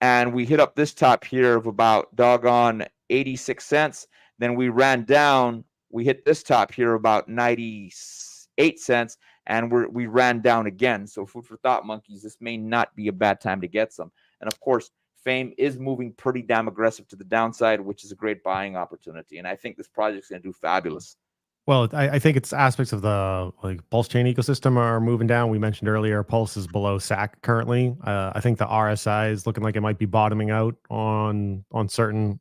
And we hit up this top here of about doggone 86 cents. Then we ran down. We hit this top here about 98 cents. And we ran down again. So food for thought, monkeys. This may not be a bad time to get some. And, of course, Fame is moving pretty damn aggressive to the downside, which is a great buying opportunity. And I think this project's going to do fabulous. Well, I think it's aspects of the Pulse Chain ecosystem are moving down. We mentioned earlier, Pulse is below SAC currently. I think the RSI is looking like it might be bottoming out on certain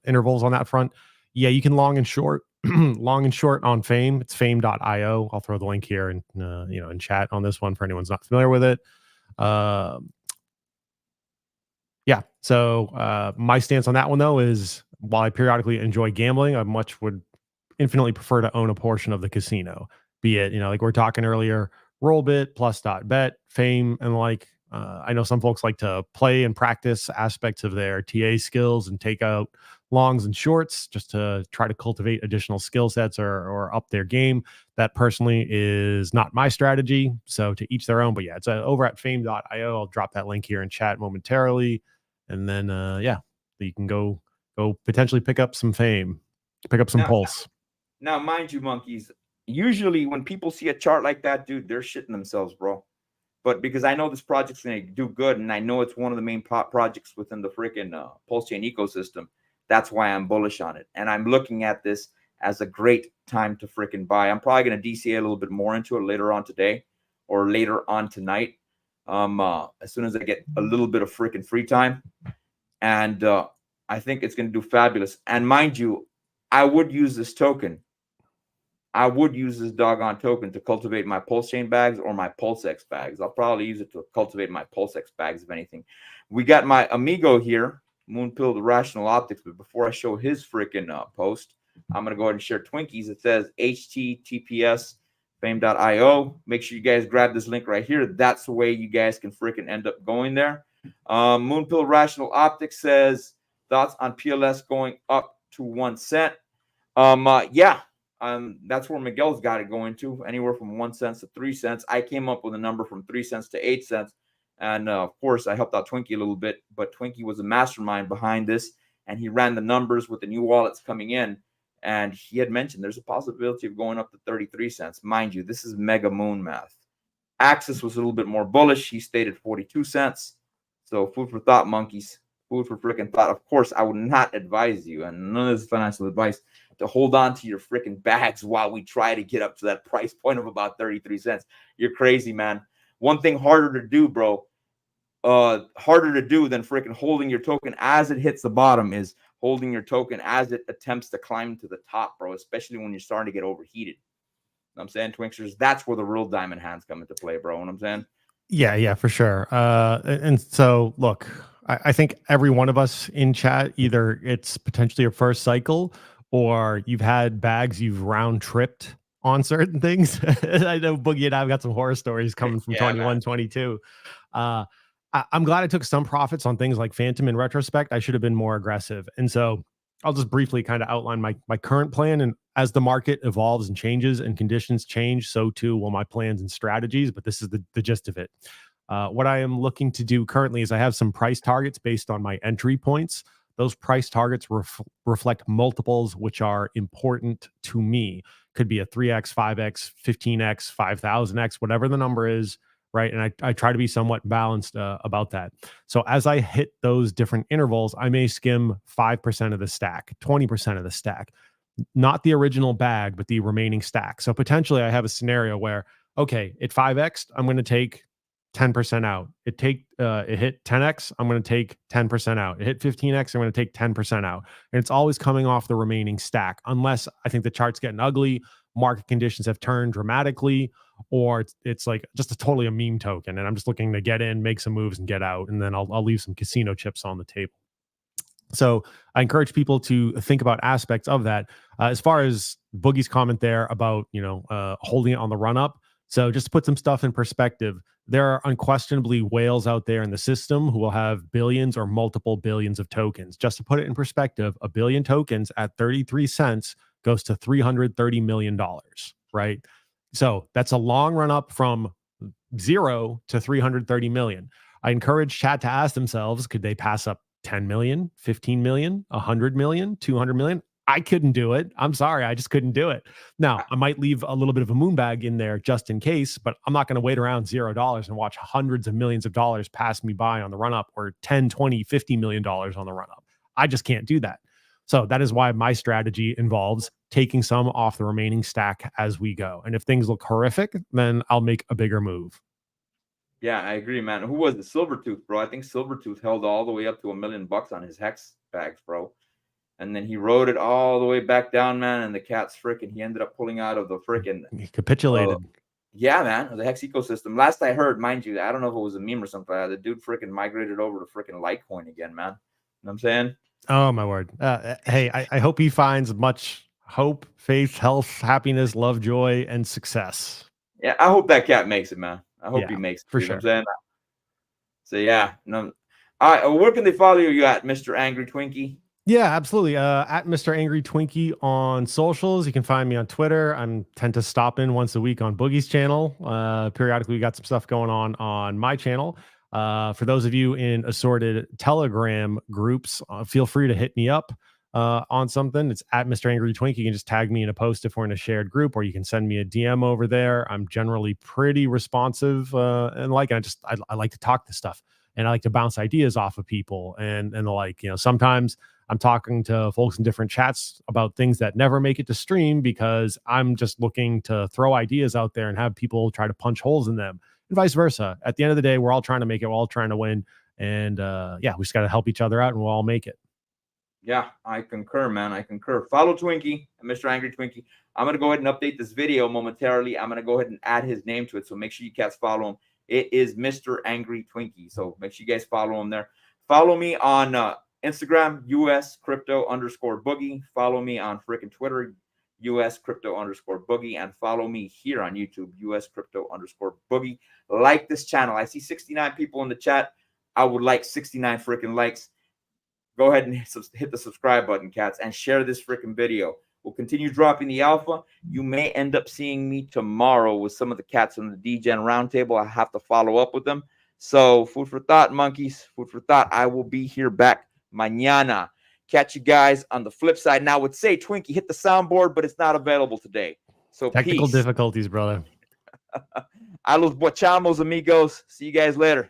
intervals on that front. Yeah, you can long and short, long and short on Fame. It's fame.io. I'll throw the link here in chat on this one for anyone's not familiar with it. So my stance on that one, though, is while I periodically enjoy gambling, I much would infinitely prefer to own a portion of the casino, be it, like we're talking earlier, Rollbit, Plus.bet, Fame, and like. I know some folks like to play and practice aspects of their TA skills and take out longs and shorts just to try to cultivate additional skill sets or up their game. That personally is not my strategy. So to each their own. But yeah, it's over at fame.io. I'll drop that link here in chat momentarily. And then, you can go potentially pick up some Fame, pick up some Pulse. Now, mind you, monkeys, usually when people see a chart like that, dude, they're shitting themselves, bro. But because I know this project's going to do good, and I know it's one of the main projects within the freaking Pulse Chain ecosystem, that's why I'm bullish on it. And I'm looking at this as a great time to freaking buy. I'm probably going to DCA a little bit more into it later on today or later on tonight, as soon as I get a little bit of freaking free time. And I think it's going to do fabulous. And mind you, I would use this token. I would use this doggone token to cultivate my Pulse Chain bags or my PulseX bags. I'll probably use it to cultivate my PulseX bags, if anything. We got my amigo here, Moonpill the Rational Optics. But before I show his freaking post, I'm going to go ahead and share Twinkies. It says https fame.io. Make sure you guys grab this link right here. That's the way you guys can freaking end up going there. Moonpill Rational Optics says thoughts on PLS going up to 1 cent. That's where Miguel's got it going to, anywhere from 1 cent to 3 cents. I came up with a number from 3 cents to 8 cents. And of course, I helped out Twinkie a little bit, but Twinkie was a mastermind behind this, and he ran the numbers with the new wallets coming in. And he had mentioned there's a possibility of going up to 33 cents. Mind you, this is mega moon math. Axis was a little bit more bullish. He stated 42 cents. So food for thought, monkeys. Food for freaking thought. Of course, I would not advise you, and none of this is financial advice, to hold on to your freaking bags while we try to get up to that price point of about 33 cents. You're crazy, man. One thing harder to do, bro, harder to do than freaking holding your token as it hits the bottom is holding your token as it attempts to climb to the top, bro, especially when you're starting to get overheated. You know what I'm saying, Twinksters? That's where the real diamond hands come into play, bro. You know what I'm saying? Yeah, for sure. And so, look, I think every one of us in chat, either it's potentially your first cycle or you've had bags you've round tripped on certain things. I know Boogie and I've got some horror stories coming from 21, man. 22. I'm glad I took some profits on things like Phantom in retrospect. I should have been more aggressive. And so I'll just briefly kind of outline my current plan. And as the market evolves and changes and conditions change, so too will my plans and strategies. But this is the gist of it. What I am looking to do currently is I have some price targets based on my entry points. Those price targets reflect multiples which are important to me. Could be a 3x, 5x, 15x, 5,000x, whatever the number is, right? And I try to be somewhat balanced about that. So as I hit those different intervals, I may skim 5% of the stack, 20% of the stack, not the original bag, but the remaining stack. So potentially I have a scenario where, okay, at 5x, I'm going to take 10% out. It hit 10x, I'm going to take 10% out. It hit 15x, I'm going to take 10% out. And it's always coming off the remaining stack, unless I think the chart's getting ugly, market conditions have turned dramatically, or it's like just totally a meme token. And I'm just looking to get in, make some moves and get out. And then I'll leave some casino chips on the table. So I encourage people to think about aspects of that. As far as Boogie's comment there about, holding it on the run up. So just to put some stuff in perspective, there are unquestionably whales out there in the system who will have billions or multiple billions of tokens. Just to put it in perspective, a billion tokens at 33 cents goes to $330 million, right? So that's a long run up from 0 to 330 million. I encourage chat to ask themselves, could they pass up 10 million, 15 million, 100 million, 200 million? I couldn't do it. I'm sorry. I just couldn't do it. Now, I might leave a little bit of a moon bag in there just in case, but I'm not going to wait around $0 and watch hundreds of millions of dollars pass me by on the run up, or 10, 20, $50 million on the run up. I just can't do that. So that is why my strategy involves taking some off the remaining stack as we go. And if things look horrific, then I'll make a bigger move. Yeah, I agree, man. Who was the Silvertooth, bro? I think Silvertooth held all the way up to $1 million on his hex bags, bro. And then he rode it all the way back down, man. And the cat's freaking, he ended up pulling out of the freaking. He capitulated. Yeah, man, the Hex ecosystem. Last I heard, mind you, I don't know if it was a meme or something. The dude freaking migrated over to freaking Litecoin again, man. You know what I'm saying? Oh my word. Hey, I hope he finds much hope, faith, health, happiness, love, joy, and success. Yeah, I hope that cat makes it, man. I hope he Yeah, makes it. for You know what I'm sure. saying? So yeah, no. All right, where can they follow you at, Mr. Angry Twinkie? Yeah, absolutely. At Mr. Angry Twinkie on socials. You can find me on Twitter. I tend to stop in once a week on Boogie's channel. Periodically, we got some stuff going on my channel. For those of you in assorted Telegram groups, feel free to hit me up on something. It's at Mr. Angry Twinkie. You can just tag me in a post if we're in a shared group, or you can send me a DM over there. I'm generally pretty responsive and I like to talk to stuff, and I like to bounce ideas off of people and like, you know, sometimes I'm talking to folks in different chats about things that never make it to stream because I'm just looking to throw ideas out there and have people try to punch holes in them, and vice versa. At the end of the day, we're all trying to make it. We're all trying to win. And yeah, we just got to help each other out and we'll all make it. Yeah, I concur, man. I concur. Follow Twinkie, Mr. Angry Twinkie. I'm going to go ahead and update this video momentarily. I'm going to go ahead and add his name to it. So make sure you cats follow him. It is Mr. Angry Twinkie. So make sure you guys follow him there. Follow me on Instagram, US crypto underscore boogie. Follow me on freaking Twitter, US crypto underscore boogie. And follow me here on YouTube, US crypto underscore boogie. Like this channel. I see 69 people in the chat. I would like 69 freaking likes. Go ahead and hit the subscribe button, cats, and share this freaking video. We'll continue dropping the alpha. You may end up seeing me tomorrow with some of the cats on the DGen roundtable. I have to follow up with them. So food for thought, monkeys. Food for thought. I will be here back mañana. Catch you guys on the flip side. Now, I would say, Twinkie, hit the soundboard, but it's not available today. So Technical peace. difficulties, brother. A los bochamos, amigos. See you guys later.